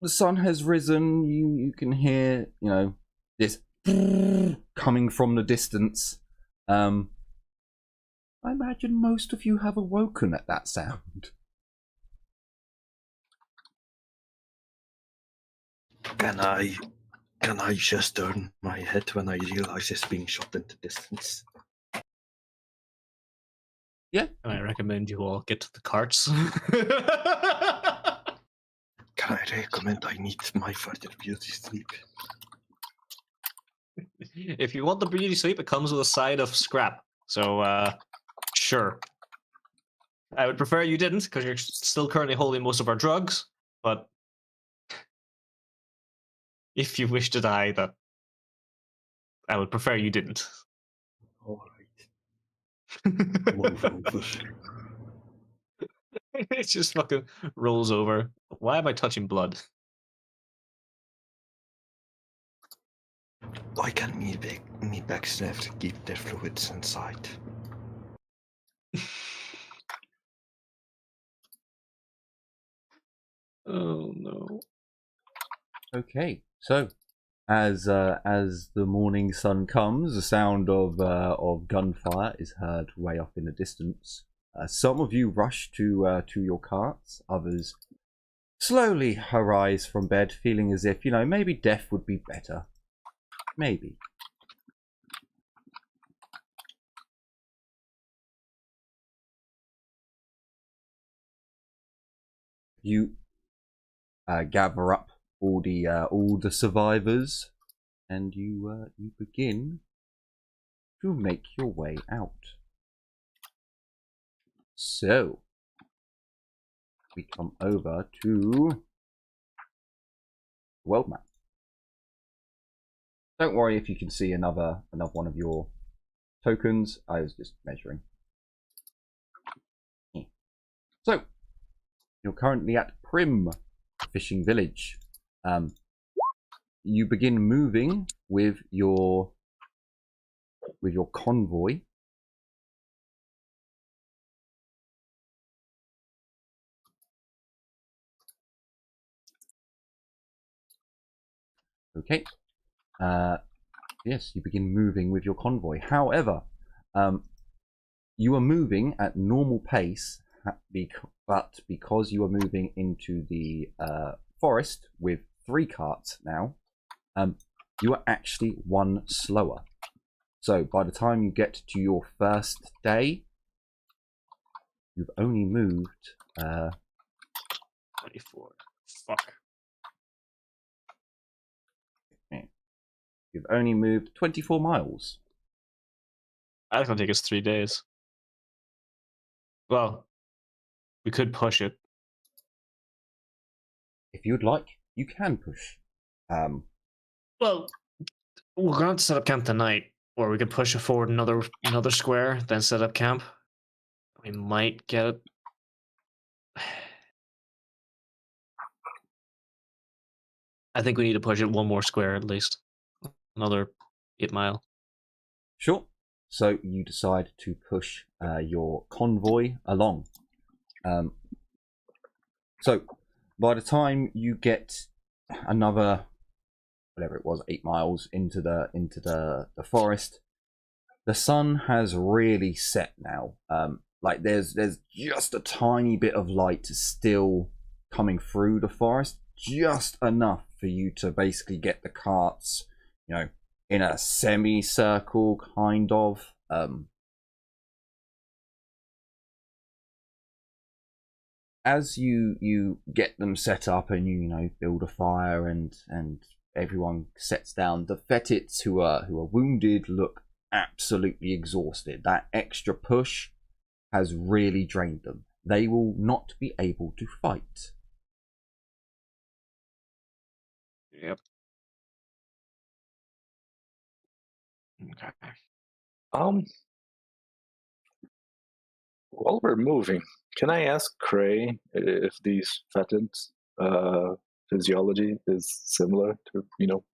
the sun has risen. You can hear, this coming from the distance. I imagine most of you have awoken at that sound. Can I just turn my head when I realize it's being shot in the distance? Yeah. And I recommend you all get to the carts. Can I recommend I need my further beauty sleep? If you want the beauty sleep, it comes with a side of scrap. So, sure. I would prefer you didn't, because you're still currently holding most of our drugs, but if you wish to die, that I would prefer you didn't. Alright. Over. It just fucking rolls over. Why am I touching blood? Why can't me backstaff keep their fluids inside? Oh no. Okay, so as the morning sun comes, the sound of gunfire is heard way up in the distance. Some of you rush to your carts. Others slowly arise from bed, feeling as if maybe death would be better. Maybe. You gather up all the survivors, and you begin to make your way out. So we come over to world map. Don't worry if you can see another one of your tokens. I was just measuring. So you're currently at Prim Fishing Village. You begin moving with your convoy. Okay. Yes, you begin moving with your convoy. However, you are moving at normal pace, but because you are moving into the forest with 3 carts now, you are actually 1 slower. So by the time you get to your first day, you've only moved 24. Fuck. You've only moved 24 miles. That's gonna take us 3 days. Well, we could push it. If you'd like, you can push. Well, we're gonna have to set up camp tonight, or we could push it forward another square, then set up camp. We might get. I think we need to push it 1 more square at least. Another 8 mile. Sure. So you decide to push your convoy along. So by the time you get another, whatever it was, 8 miles into the forest, the sun has really set now. Like there's just a tiny bit of light still coming through the forest, just enough for you to basically get the carts, in a semicircle kind of. as you get them set up and you build a fire and everyone sets down, the Fetids who are wounded look absolutely exhausted. That extra push has really drained them. They will not be able to fight. Yep. Okay. While we're moving, can I ask Cray if these Fetids physiology is similar to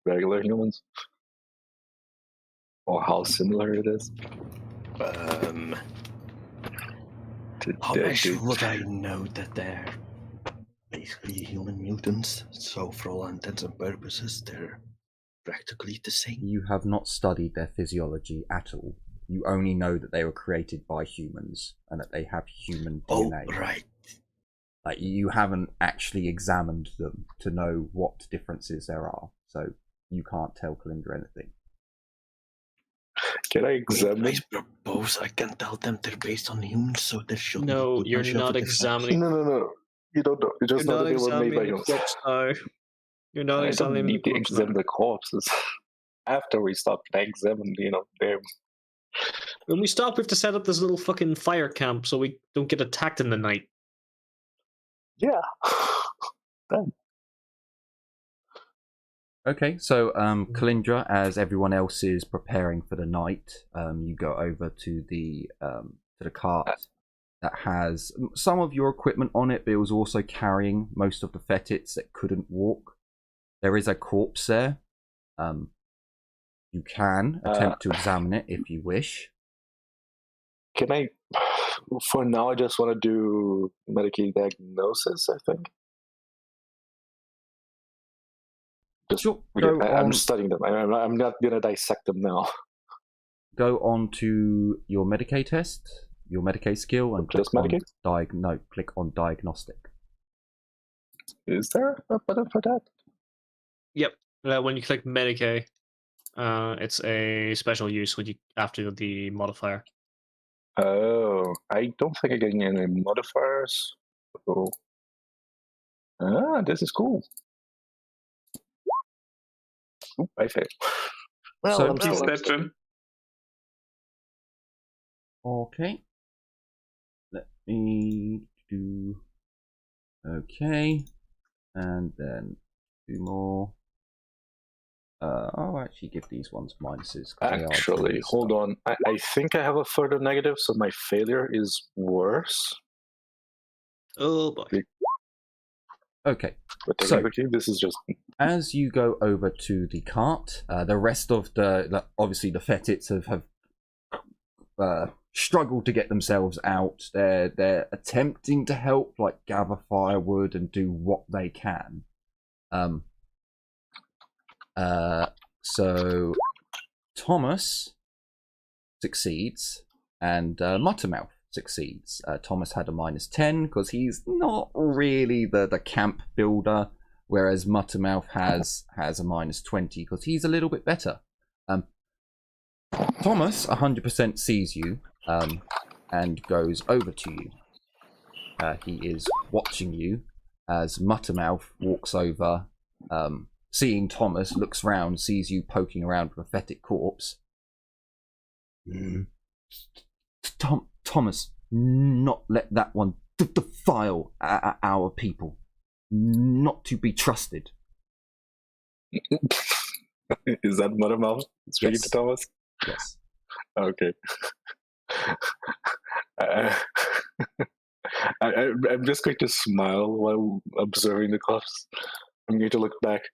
regular humans, or how similar it is? How much would I know that they're basically human mutants? So for all intents and purposes, they're practically the same. You have not studied their physiology at all. You only know that they were created by humans and that they have human DNA. Oh, right. Like, you haven't actually examined them to know what differences there are, so you can't tell Kalindra anything. Can I examine? I suppose I can tell them they're based on humans, so there shouldn't No, be you're much of not a difference. examining. No. You don't know. You just You're know not that they were made by examining the humans. corpse now. You're not I don't examining the need to corpse now. examine the corpses. After we stop, I examine, them. When we stop, we have to set up this little fucking fire camp so we don't get attacked in the night. Yeah. Done. Okay, so Kalindra, as everyone else is preparing for the night, you go over to the cart that has some of your equipment on it, but it was also carrying most of the Fetids that couldn't walk. There is a corpse there. You can attempt to examine it if you wish. Can I? For now, I just want to do medical diagnosis, I think. Sure, I'm studying them. I'm not gonna dissect them now. Go on to your Medicae test, your Medicae skill, and Just click Medicae? on click on diagnostic. Is there a button for that? Yep. When you click Medicae, it's a special use after the modifier. Oh, I don't think I'm getting any modifiers. Oh. This is cool. Oop, I failed. Well, So- I'm Keep still stitching. Okay. Let me do. Okay. And then 2 more. I'll actually give these ones minuses. 'Cause they are Actually, doing hold stuff. on. I think I have a further negative, so my failure is worse. Oh boy. Okay. But So- technically, this is just. As you go over to the cart, the rest of obviously the Fetids have struggled to get themselves out. They're attempting to help, like gather firewood and do what they can. So Thomas succeeds and Muttermouth succeeds. Thomas had a -10 because he's not really the camp builder, whereas Muttermouth has a -20 because he's a little bit better. Thomas 100% sees you and goes over to you. He is watching you as Muttermouth walks over, seeing Thomas, looks round, sees you poking around with a Fetid corpse. Thomas, not let that one defile our people. Not to be trusted. Is that Muttermouth speaking to Yes. Thomas? Yes. Okay. I'm just going to smile while observing the corpse. I'm going to look back.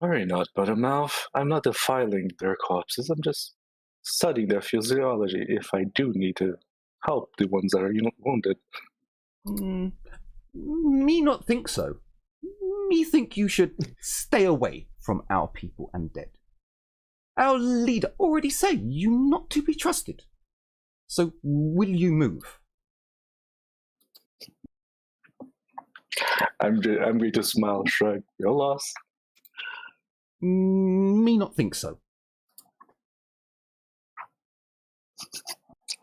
Worry not, Buttermouth. I'm not defiling their corpses. I'm just studying their physiology if I do need to help the ones that are wounded. Me not think so. Me think you should stay away from our people and dead. Our leader already said you not to be trusted. So will you move? I'm going to smile, shrug. Your loss. Me not think so.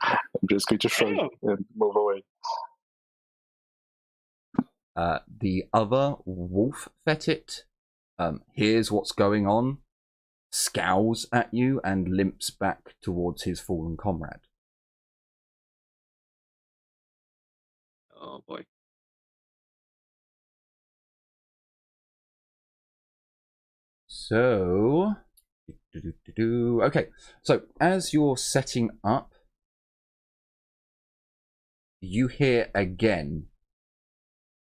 I'm just going to shrug and move away. The other wolf fetit hears what's going on, scowls at you, and limps back towards his fallen comrade. Oh boy. So, okay. So as you're setting up, you hear again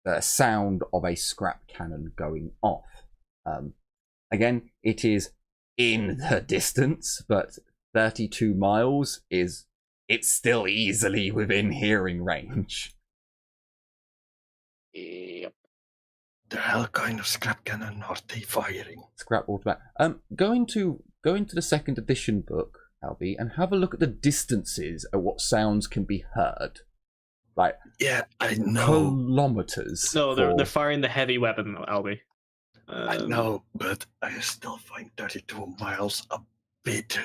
the sound of a scrap cannon going off. Again, it is in the distance, but 32 miles it's still easily within hearing range. Yep. The hell kind of scrap cannon are they firing? Scrap automatic. Go into the second edition book, Albie, and have a look at the distances at what sounds can be heard. Like, yeah, I know. Kilometers. No, they're firing the heavy weapon, Albie. I know, but I still find 32 miles a bit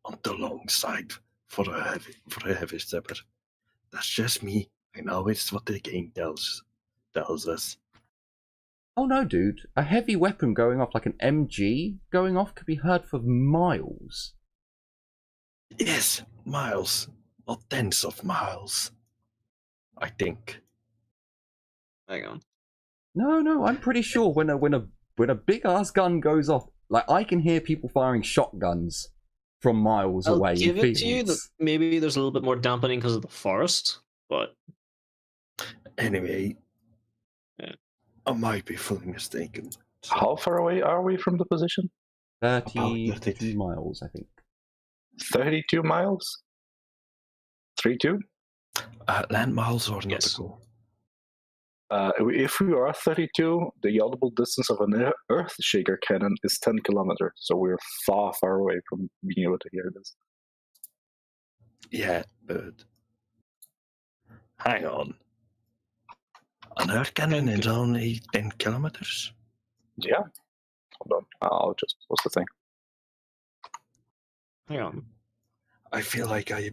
on the long side for a heavy stepper. That's just me. I know it's what the game tells us. Oh no, dude. A heavy weapon going off, like an MG going off, could be heard for miles. Yes, miles, not tens of miles. I think. Hang on. No, I'm pretty sure when a big ass gun goes off, like I can hear people firing shotguns from miles away. I'll give in it to you that fields. maybe there's a little bit more dampening because of the forest, but Anyway, yeah. I might be fully mistaken. So, How far away are we from the position? 32 miles, I think. 32 miles? 32? land miles or Yes. nautical? If we are 32, the audible distance of an earth shaker cannon is 10 kilometers. So we're far, far away from being able to hear this. Yeah, but hang on. An earth cannon is only 10 kilometers? Yeah. Hold on. I'll just post the thing. Hang on. I feel like I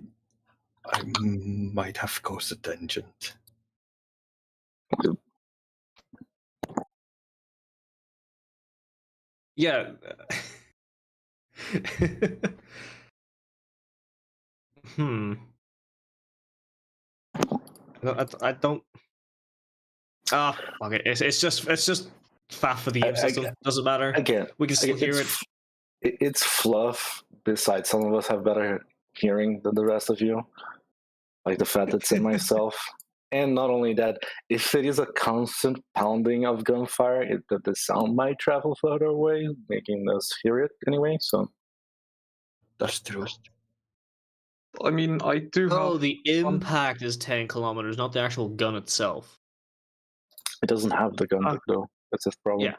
might have caused a tangent. Yeah. I don't. Ah, okay. It's just faff for the game system. Doesn't matter. Again, We can still hear it. It's fluff. Besides, some of us have better hearing than the rest of you. Like the fact that it's in myself. And not only that, if it is a constant pounding of gunfire, the sound might travel further away, making us hear it anyway. So That's true. I mean, I do have. Oh, the impact is 10 kilometers, not the actual gun itself. it doesn't have the gun though. That's his problem. Yeah.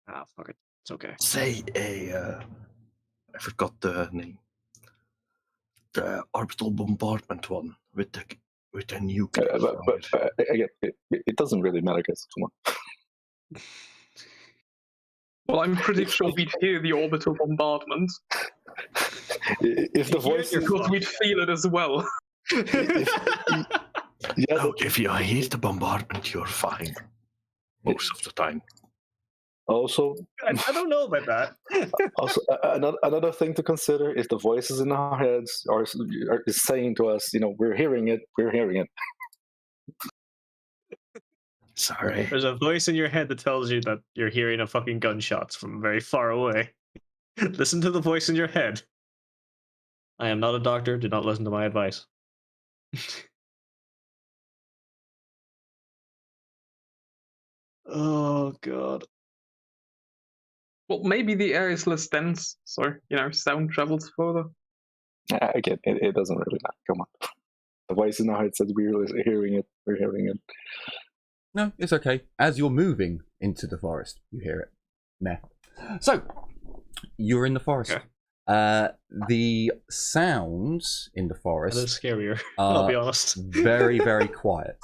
Ah, fuck it. It's okay. Say I forgot the name. The orbital bombardment one with the nuclear. But again, it doesn't really matter, guys. Come on. Well, I'm pretty sure we'd hear the orbital bombardment. If the voice, Of course, we'd feel it as well. No, if you hear the bombardment, you're fine. Most of the time. Also, I don't know about that. also another thing to consider is the voices in our heads are saying to us, we're hearing it. Sorry. There's a voice in your head that tells you that you're hearing a fucking gunshots from very far away. Listen to the voice in your head. I am not a doctor. Do not listen to my advice. Oh, God. Well, maybe the air is less dense, so, sound travels further. Again, it doesn't really matter. Come on. The voice in our head says we're hearing it. We're hearing it. No, it's okay. As you're moving into the forest, you hear it. Meh. So, you're in the forest. Okay. The sounds in the That is forest scarier, I'll be honest. very, very quiet.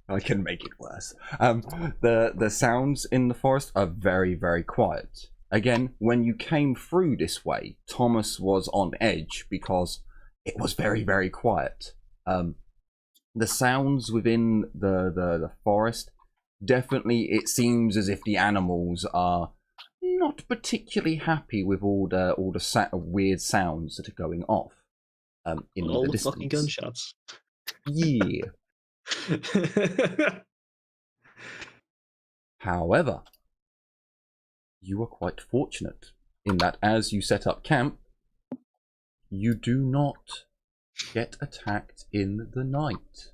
I can make it worse. The sounds in the forest are very, very quiet. Again, when you came through this way, Thomas was on edge because it was very, very quiet. the sounds within the forest, definitely it seems as if the animals are not particularly happy with all the weird sounds that are going off in All the the fucking distance. gunshots. Yeah. However, you are quite fortunate in that as you set up camp, you do not get attacked in the night.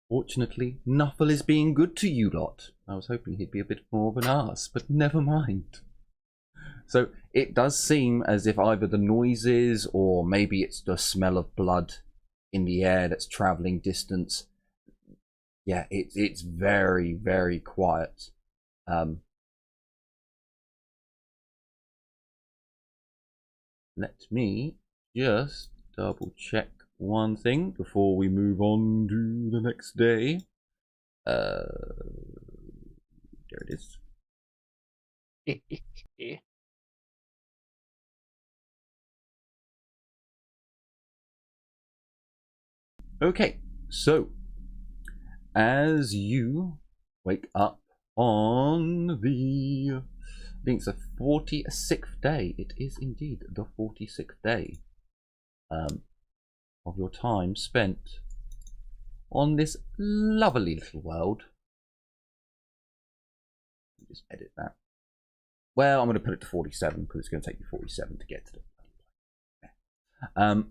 Fortunately, Nuffle is being good to you lot. I was hoping he'd be a bit more of an arse, but never mind. So it does seem as if either the noises or maybe it's the smell of blood in the air that's traveling distance. Yeah, it's very, very quiet. Let me just double check one thing before we move on to the next day. There it is. Okay, so as you wake up on the, I think it's the 46th day. It is indeed the 46th day of your time spent on this lovely little world. Just edit that. Well, I'm going to put it to 47 because it's going to take you 47 to get to the.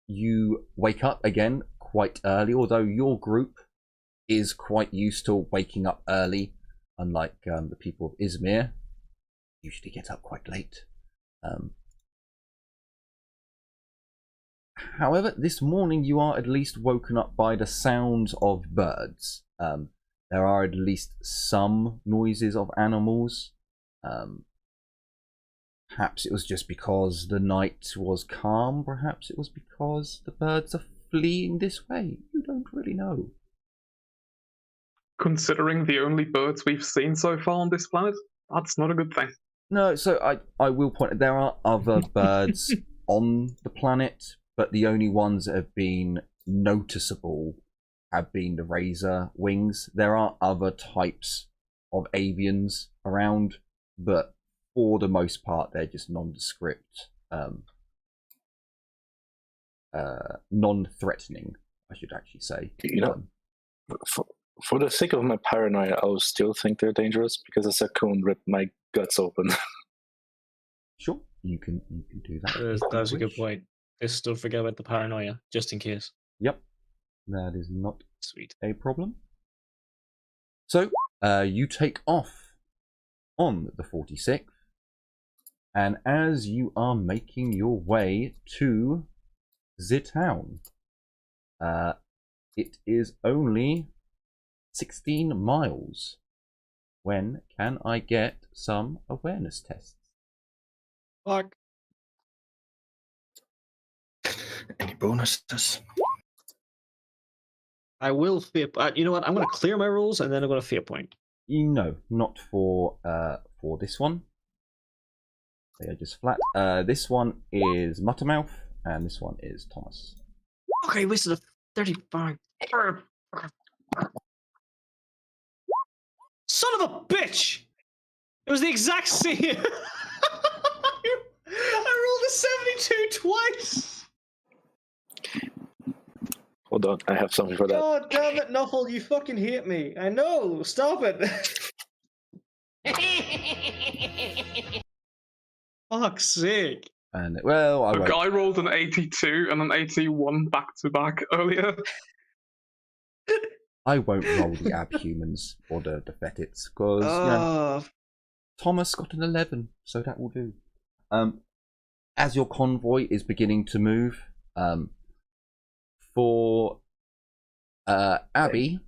You wake up again quite early, although your group is quite used to waking up early, unlike the people of Izmir. Usually get up quite late. However, this morning you are at least woken up by the sounds of birds. There are at least some noises of animals. Perhaps it was just because the night was calm. Perhaps it was because the birds are fleeing this way. You don't really know. Considering the only birds we've seen so far on this planet, that's not a good thing. No, so I will point out there are other birds on the planet, but the only ones that have been noticeable have been the razor wings. There are other types of avians around, but for the most part, they're just nondescript, non-threatening, I should actually say. You know, for the sake of my paranoia, I will still think they're dangerous because a Sakun ripped my guts open. Sure, you can do that. That's a good point. Just still forget about the paranoia, just in case. Yep, that is not Sweet. a problem. So, you take off on the 46th, and as you are making your way to the town, it is only 16 miles. When can I get some awareness tests? Fuck. Any bonuses? I will fear. You know what? I'm going to clear my rules and then I'm going to fear point. No, not for this one. They are just flat. This one is Muttermouth, and this one is Thomas. Okay, wasted a 35. Son of a bitch! It was the exact same. I rolled a 72 twice. Hold on, I have something for that. God damn it, Nuffle, you fucking hate me. I know, stop it. Fuck's sake. And well, I A won't. guy rolled an 82 and an 81 back to back earlier. I won't roll the abhumans or the fetits because you know, Thomas got an 11, so that will do. As your convoy is beginning to move, for Abby,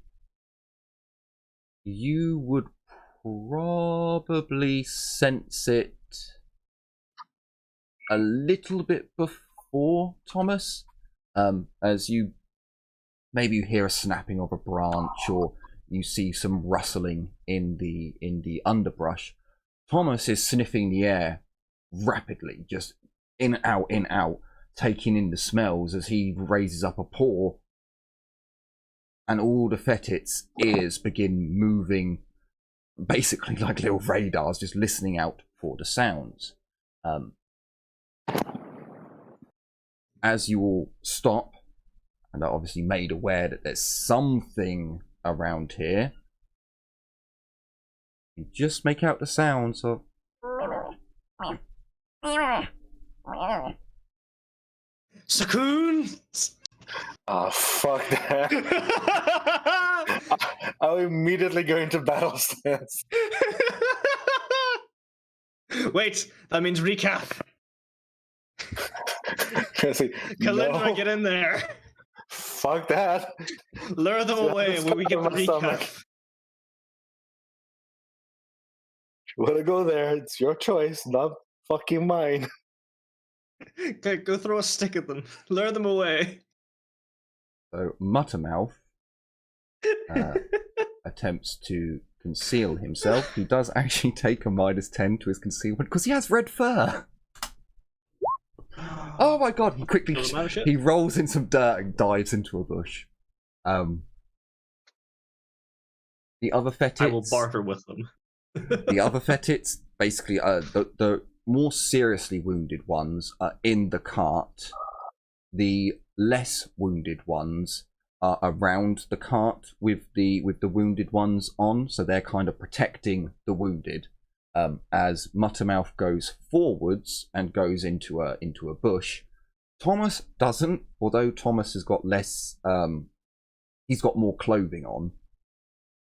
you would probably sense it a little bit before Thomas, as you maybe you hear a snapping of a branch or you see some rustling in the underbrush. Thomas is sniffing the air rapidly, just in, out, taking in the smells as he raises up a paw. And all the Fettits' ears begin moving, basically like little radars, just listening out for the sounds. As you all stop, and are obviously made aware that there's something around here, you just make out the sounds of... Sakun! Oh, fuck that. I'll immediately go into battle stance. Wait, that means recap. Kalendra, No, get in there. fuck that. Lure them away when we get the recap. If you want to go there, it's your choice, not fucking mine. Okay, go throw a stick at them. Lure them away. So Muttermouth attempts to conceal himself. He does actually take a -10 to his concealment because he has red fur. Oh my god! He quickly he rolls in some dirt and dives into a bush. The other Fettits, I will barter with them. the other Fettits, basically, the more seriously wounded ones are in the cart. The less wounded ones are around the cart with the wounded ones on, so they're kind of protecting the wounded. As Muttermouth goes forwards and goes into a bush, Thomas doesn't. Although Thomas has got less, he's got more clothing on.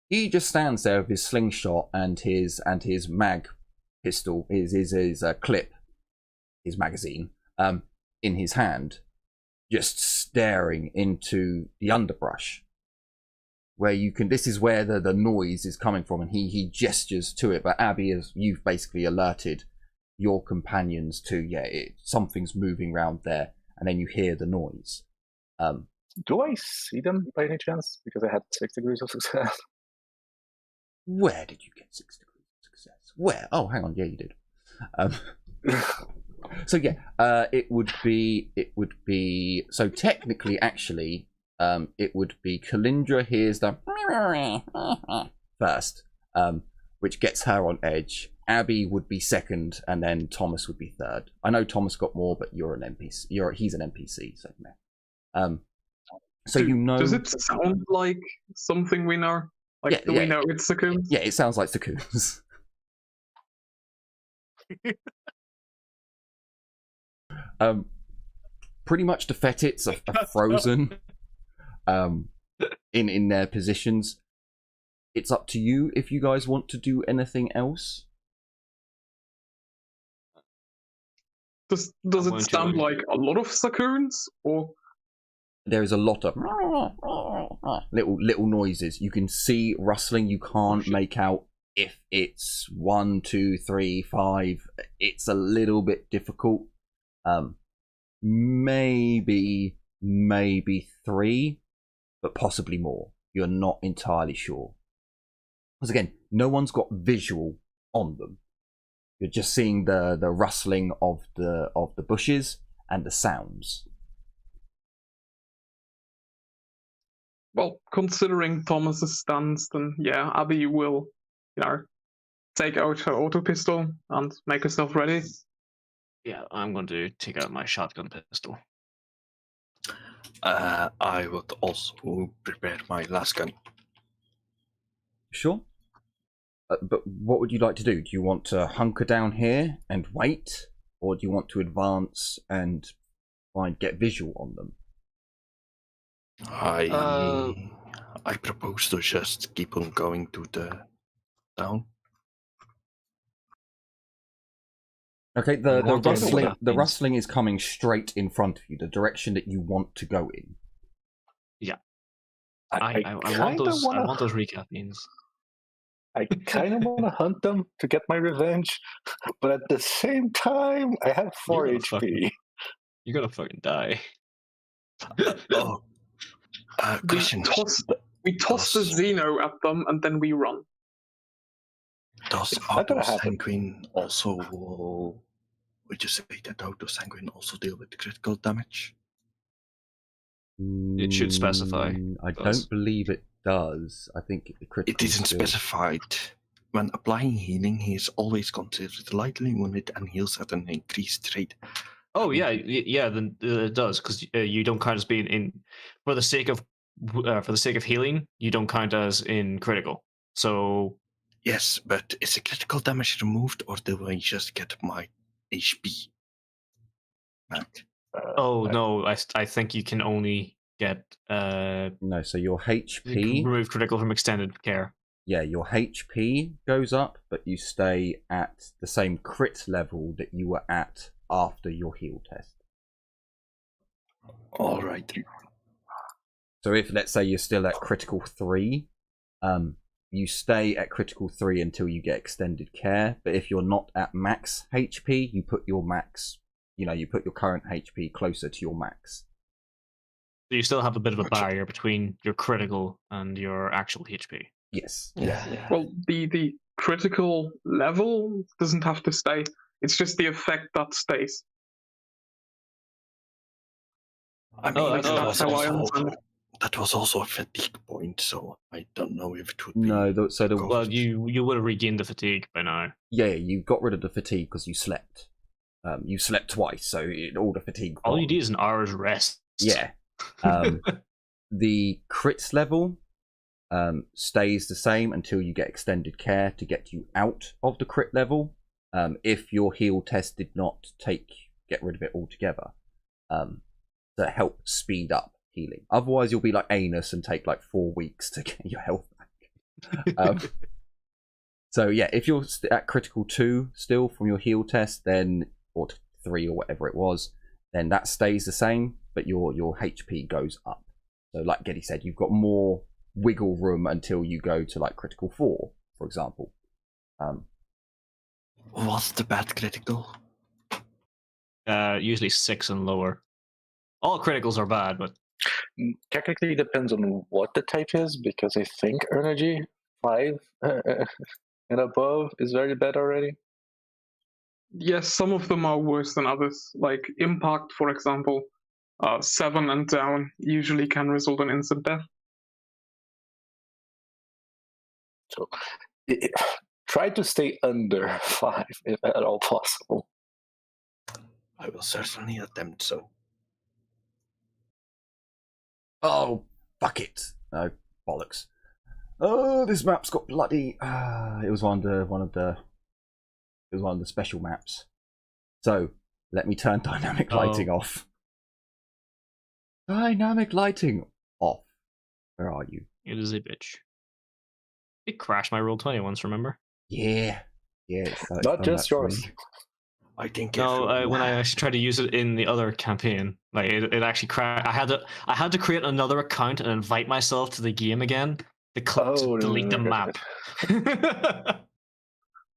He just stands there with his slingshot and his mag pistol, his clip, his magazine, in his hand, just staring into the underbrush. Where you can, this is where the noise is coming from, and he gestures to it. But Abby, as you've basically alerted your companions to, something's moving around there, and then you hear the noise. Do I see them by any chance? Because I had 6 degrees of success. Where did you get 6 degrees of success? Where? Oh, hang on, yeah, you did. So yeah, it would be. So technically, actually. It would be Kalindra hears the first, which gets her on edge. Abby would be second, and then Thomas would be third. I know Thomas got more, but you're an NPC. He's an NPC, so so you know. Does it sound like something we know? Like, do we know it's Sakun? Yeah, it sounds like Sakuns. Pretty much the Fettits are frozen. In their positions. It's up to you if you guys want to do anything else. Does it sound like a lot of Sakuns, or there is a lot of little noises. You can see rustling. You can't make out if it's 1, 2, 3, 5. It's a little bit difficult. Maybe 3. But possibly more. You're not entirely sure. Because again, no one's got visual on them. You're just seeing the rustling of the bushes and the sounds. Well, considering Thomas's stance, then yeah, Abby will, take out her auto pistol and make herself ready. Yeah, I'm going to take out my shotgun pistol. I would also prepare my last gun. Sure. But what would you like to do? Do you want to hunker down here and wait? Or do you want to advance and get visual on them? I propose to just keep on going to the town. Okay, the rustling is coming straight in front of you, the direction that you want to go in. Yeah. I want those recap beans. I kind of want to hunt them to get my revenge, but at the same time, I have 4 HP. You're gonna fucking die. Question. We toss the Xeno at them, and then we run. Does It's not gonna Auto happen. Sanguine also? Would you say that Auto Sanguine also deal with critical damage? It should specify. I Does. don't believe it does. I think the critical. It isn't specified. When applying healing, he is always considered lightly wounded and heals at an increased rate. Oh yeah, then it does, because you don't count as being in for the sake of healing. You don't count as in critical. So Yes, but is the critical damage removed, or do I just get my HP back? no, I think you can only get No, so your HP. remove critical from extended care. Yeah, your HP goes up, but you stay at the same crit level that you were at after your heal test. All right. So if, let's say, you're still at critical 3, you stay at critical 3 until you get extended care. But if you're not at max HP, you put your max, you put your current HP closer to your max. So you still have a bit of a barrier between your critical and your actual HP. Yes. Yeah. Well, the critical level doesn't have to stay. It's just the effect that stays. I mean, that's how I understand it. that was also a fatigue point, so I don't know if it would be. No, Well, you would have regained the fatigue by now. Yeah, you got rid of the fatigue because you slept. You slept twice, so all the fatigue. All you need is an hour's rest. Yeah. The crits level stays the same until you get extended care to get you out of the crit level. If your heal test did not get rid of it altogether, to help speed up healing. Otherwise, you'll be like Anus and take like 4 weeks to get your health back. So yeah, if you're at critical 2 still from your heal test, then or 3 or whatever it was, then that stays the same, but your HP goes up. So like Geddy said, you've got more wiggle room until you go to like critical 4, for example. What's the bad critical? Usually 6 and lower. All criticals are bad, but Technically, it depends on what the type is, because I think energy 5 and above is very bad already. Yes, some of them are worse than others. Like impact, for example, 7 and down usually can result in instant death. So try to stay under 5 if at all possible. I will certainly attempt so. Oh, fuck it. No, bollocks. Oh, this map's got bloody... it was one of the special maps. So, let me turn dynamic lighting off. Dynamic lighting off. Where are you? it is a bitch. It crashed my Roll20 once, remember? Yeah. Not just yours. I think No, when I actually tried to use it in the other campaign, like it actually crashed. I had to create another account and invite myself to the game again to delete the map.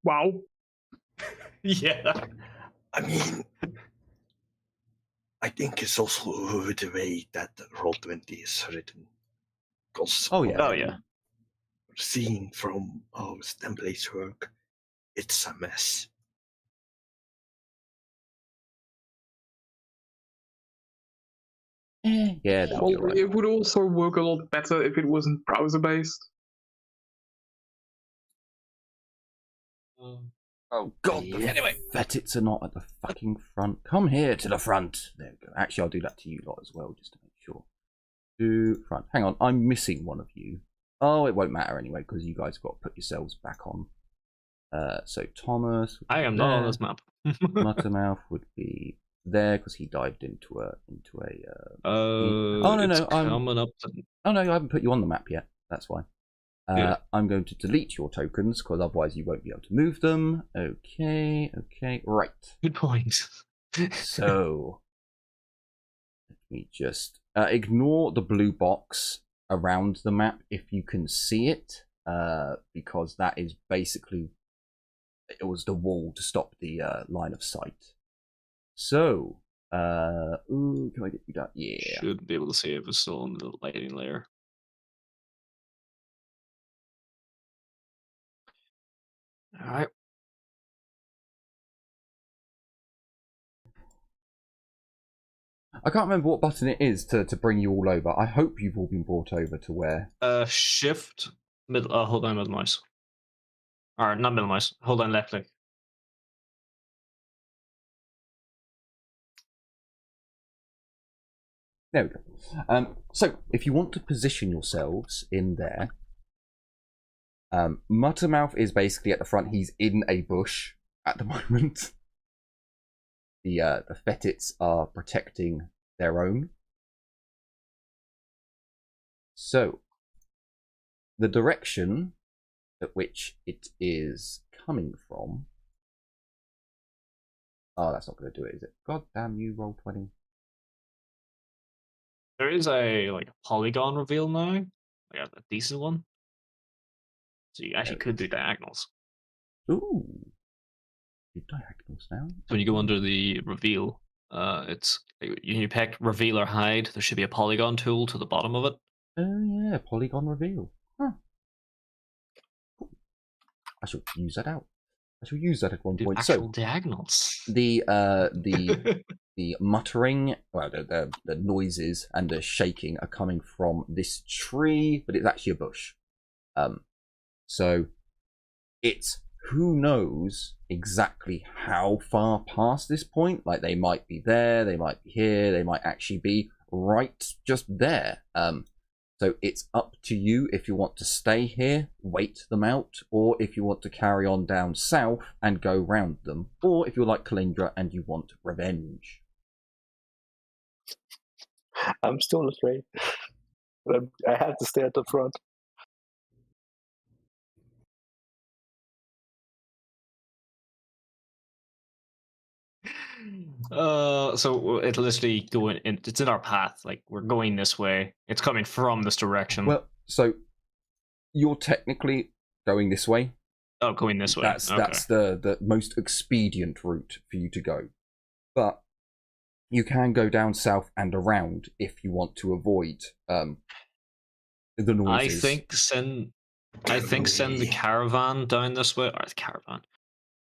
Wow. Yeah. I mean, I think it's also the way that Roll20 is written. Because Oh yeah. seeing from how templates work, it's a mess. Yeah, that'll be Well, alright. it would also work a lot better if it wasn't browser-based. Oh god, anyway. Vettits are not at the fucking front. Come here to the front. There we go. Actually, I'll do that to you lot as well, just to make sure. To front. Hang on, I'm missing one of you. Oh, it won't matter anyway, because you guys got to put yourselves back on. So Thomas. I am not on this map. Muttermouth would be there because he dived into a. Oh no, I'm coming up. Oh no, I haven't put you on the map yet. That's why. Yeah. I'm going to delete your tokens because otherwise you won't be able to move them. Okay, right. Good point. So let me just ignore the blue box around the map if you can see it, because that is basically it was the wall to stop the line of sight. So, can I get you that? Yeah. Should be able to see if it's still in the lighting layer. Alright. I can't remember what button it is to bring you all over. I hope you've all been brought over to where. Shift, middle, hold on middle mouse. Or not middle mouse, hold on left click. There we go. So, if you want to position yourselves in there, Muttermouth is basically at the front. He's in a bush at the moment. The Fetits are protecting their own. So, the direction at which it is coming from. Oh, that's not going to do it, is it? God damn you, roll 20. There is a polygon reveal now, like a decent one. So you actually could do diagonals. Ooh. Do diagonals now. So when you go under the reveal, it's you pick reveal or hide. There should be a polygon tool to the bottom of it. Oh yeah, polygon reveal. Huh. I shall use that out. I shall use that at one point. Actual So diagonals. the muttering, well, the noises and the shaking are coming from this tree, but it's actually a bush. So it's who knows exactly how far past this point. Like they might be there, they might be here, they might actually be right just there. So it's up to you if you want to stay here, wait them out, or if you want to carry on down south and go round them, or if you're like Kalindra and you want revenge. I'm still afraid. But I have to stay at the front. So it'll literally go in. It's in our path. Like we're going this way. It's coming from this direction. Well, so you're technically going this way. Oh, going this way. That's the most expedient route for you to go. But you can go down south and around if you want to avoid the noises. I think send the caravan down this way, or the caravan,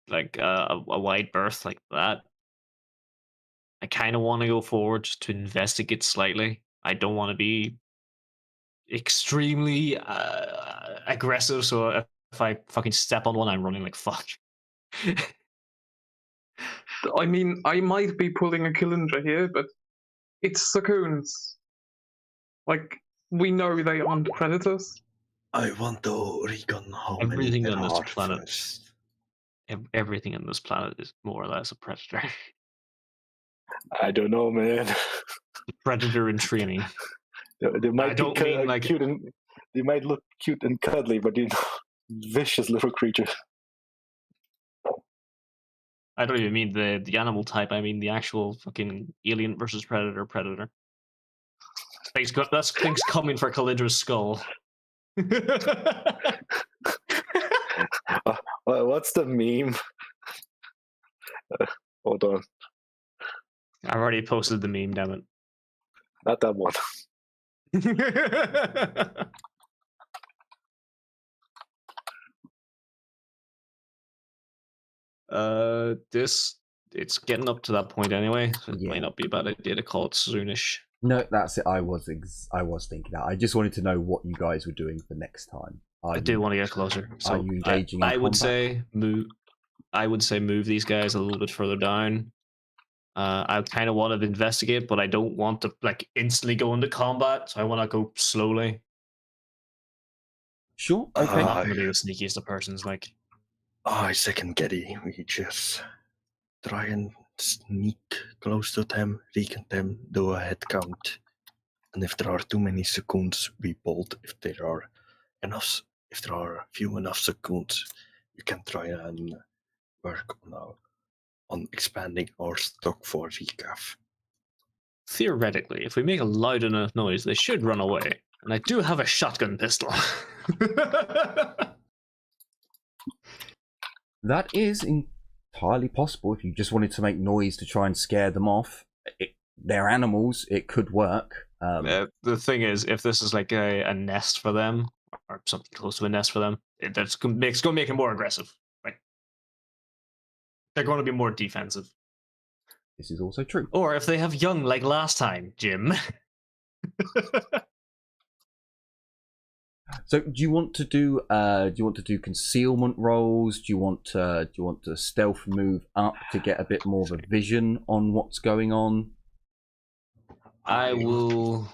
like a wide berth like that. I kind of want to go forward just to investigate slightly. I don't want to be extremely aggressive, so if I fucking step on one, I'm running like fuck. I mean, I might be pulling a Kalindra here, but it's Sakoons. Like, we know they aren't predators. I want to recon how Everything many on there this are planet. first. Everything on this planet is more or less a predator. I don't know, man. Predator in training. They might I don't be mean like cute and they might look cute and cuddly, but vicious little creatures. I don't even mean the animal type. I mean the actual fucking alien versus predator. That's things coming for Kalindra's skull. What's the meme? Hold on, I've already posted the meme, damn it. not that one. It's getting up to that point anyway, so it might not be a bad idea to call it soonish. No, that's it. I was thinking that. I just wanted to know what you guys were doing for next time. I do want to get closer. So are you engaging? I would say move. I would say move these guys a little bit further down. I kind of want to investigate, but I don't want to like instantly go into combat. So I want to go slowly. Sure. Okay. I'm not going to be the sneakiest of persons. Like, I second Getty. We just try and sneak close to them, recon them, do a head count, and if there are too many seconds, we bolt. If there are few enough seconds, we can try and work on expanding our stock for recaf. theoretically, if we make a loud enough noise, they should run away. And I do have a shotgun pistol. That is entirely possible. If you just wanted to make noise to try and scare them off, they're animals. It could work. The thing is, if this is like a nest for them, or something close to a nest for them, it's going to make it more aggressive. Like they're going to be more defensive. This is also true. Or if they have young like last time, Jim. So, do you want to do concealment rolls? Do you want to stealth move up to get a bit more of a vision on what's going on? I will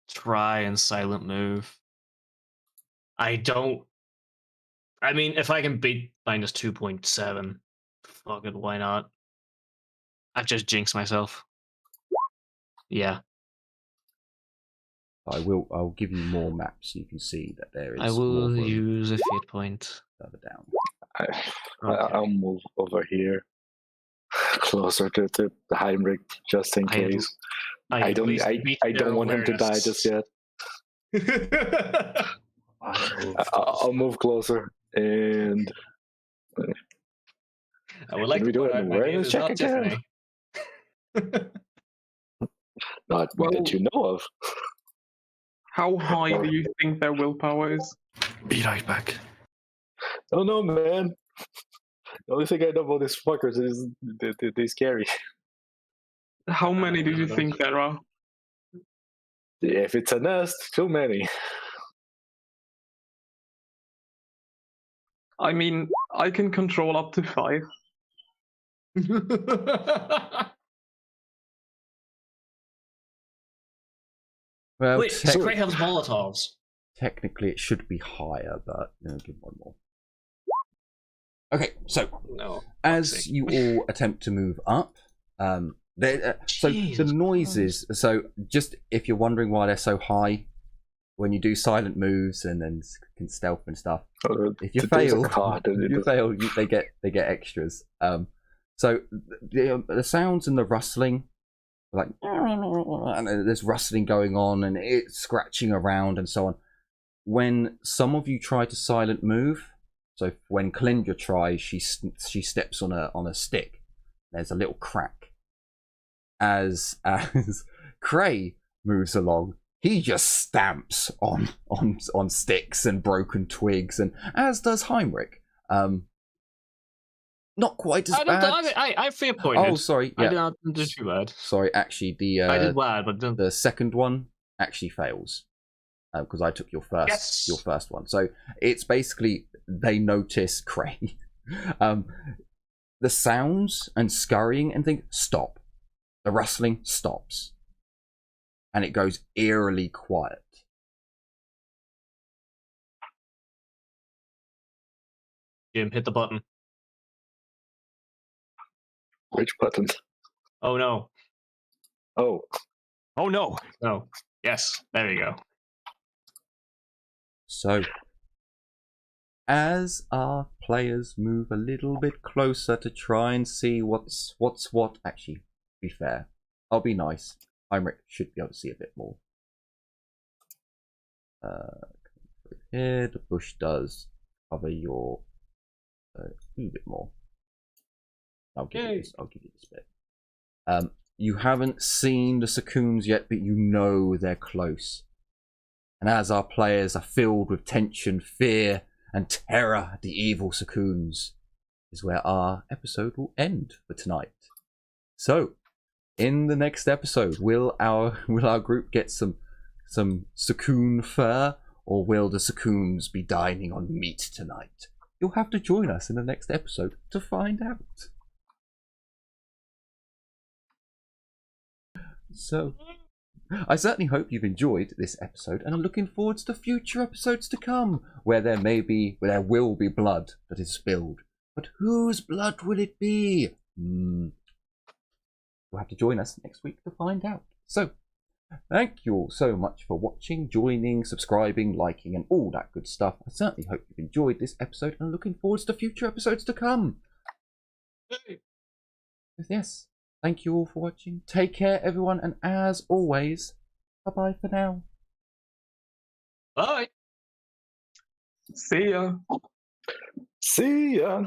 try and silent move. I mean, if I can beat minus 2.7, fuck it, why not? I've just jinxed myself. Yeah. I'll give you more maps so you can see that there is. I will use a fate point. Further down. I'll move over here, closer to the Heinrich, just in case. I don't want him to die just yet. I'll move closer, and I would like to do point an out my awareness name is check not again. Tiffany. Not that you know of. How high do you think their willpower is? Be right back. Oh no, man. The only thing I know about these fuckers is they're scary. How many do you think there are? If it's a nest, too many. I mean, I can control up to 5. Well, Wait, Craig has Molotovs. technically it should be higher, but give one more. Okay, so No. as you all attempt to move up, so the noises. So just if you're wondering why they're so high, when you do silent moves and then can stealth and stuff, if you fail, they get extras. So the sounds and the rustling, like, and there's rustling going on and it's scratching around and so on. When some of you try to silent move, so when Kalindra tries, she steps on a stick. There's a little crack. As Cray moves along, he just stamps on sticks and broken twigs, and as does Heinrich. Not quite as bad. I feel pointed. Oh, sorry. Yeah. I did not do too bad. Sorry, actually, I did bad, but the second one actually fails because I took your first one. So it's basically they notice Cray, the sounds and scurrying and think stop. The rustling stops, and it goes eerily quiet. Jim, hit the button. Which button? Oh no. Oh. Oh no. No. Yes. There you go. So, as our players move a little bit closer to try and see what's what, actually, to be fair, I'll be nice. Heinrich should be able to see a bit more. Here, the bush does cover your a bit more. I'll give you this bit. You haven't seen the Sakuns yet, but you know they're close. And as our players are filled with tension, fear, and terror at the evil Sakuns, is where our episode will end for tonight. So, in the next episode, will our group get some Sakun fur, or will the Sakuns be dining on meat tonight? You'll have to join us in the next episode to find out. So, I certainly hope you've enjoyed this episode and are looking forward to future episodes to come, where there will be blood that is spilled. But whose blood will it be? You'll have to join us next week to find out. So, thank you all so much for watching, joining, subscribing, liking, and all that good stuff. I certainly hope you've enjoyed this episode and are looking forward to future episodes to come. Yes. Thank you all for watching. Take care, everyone, and as always, bye-bye for now. Bye. See ya. See ya.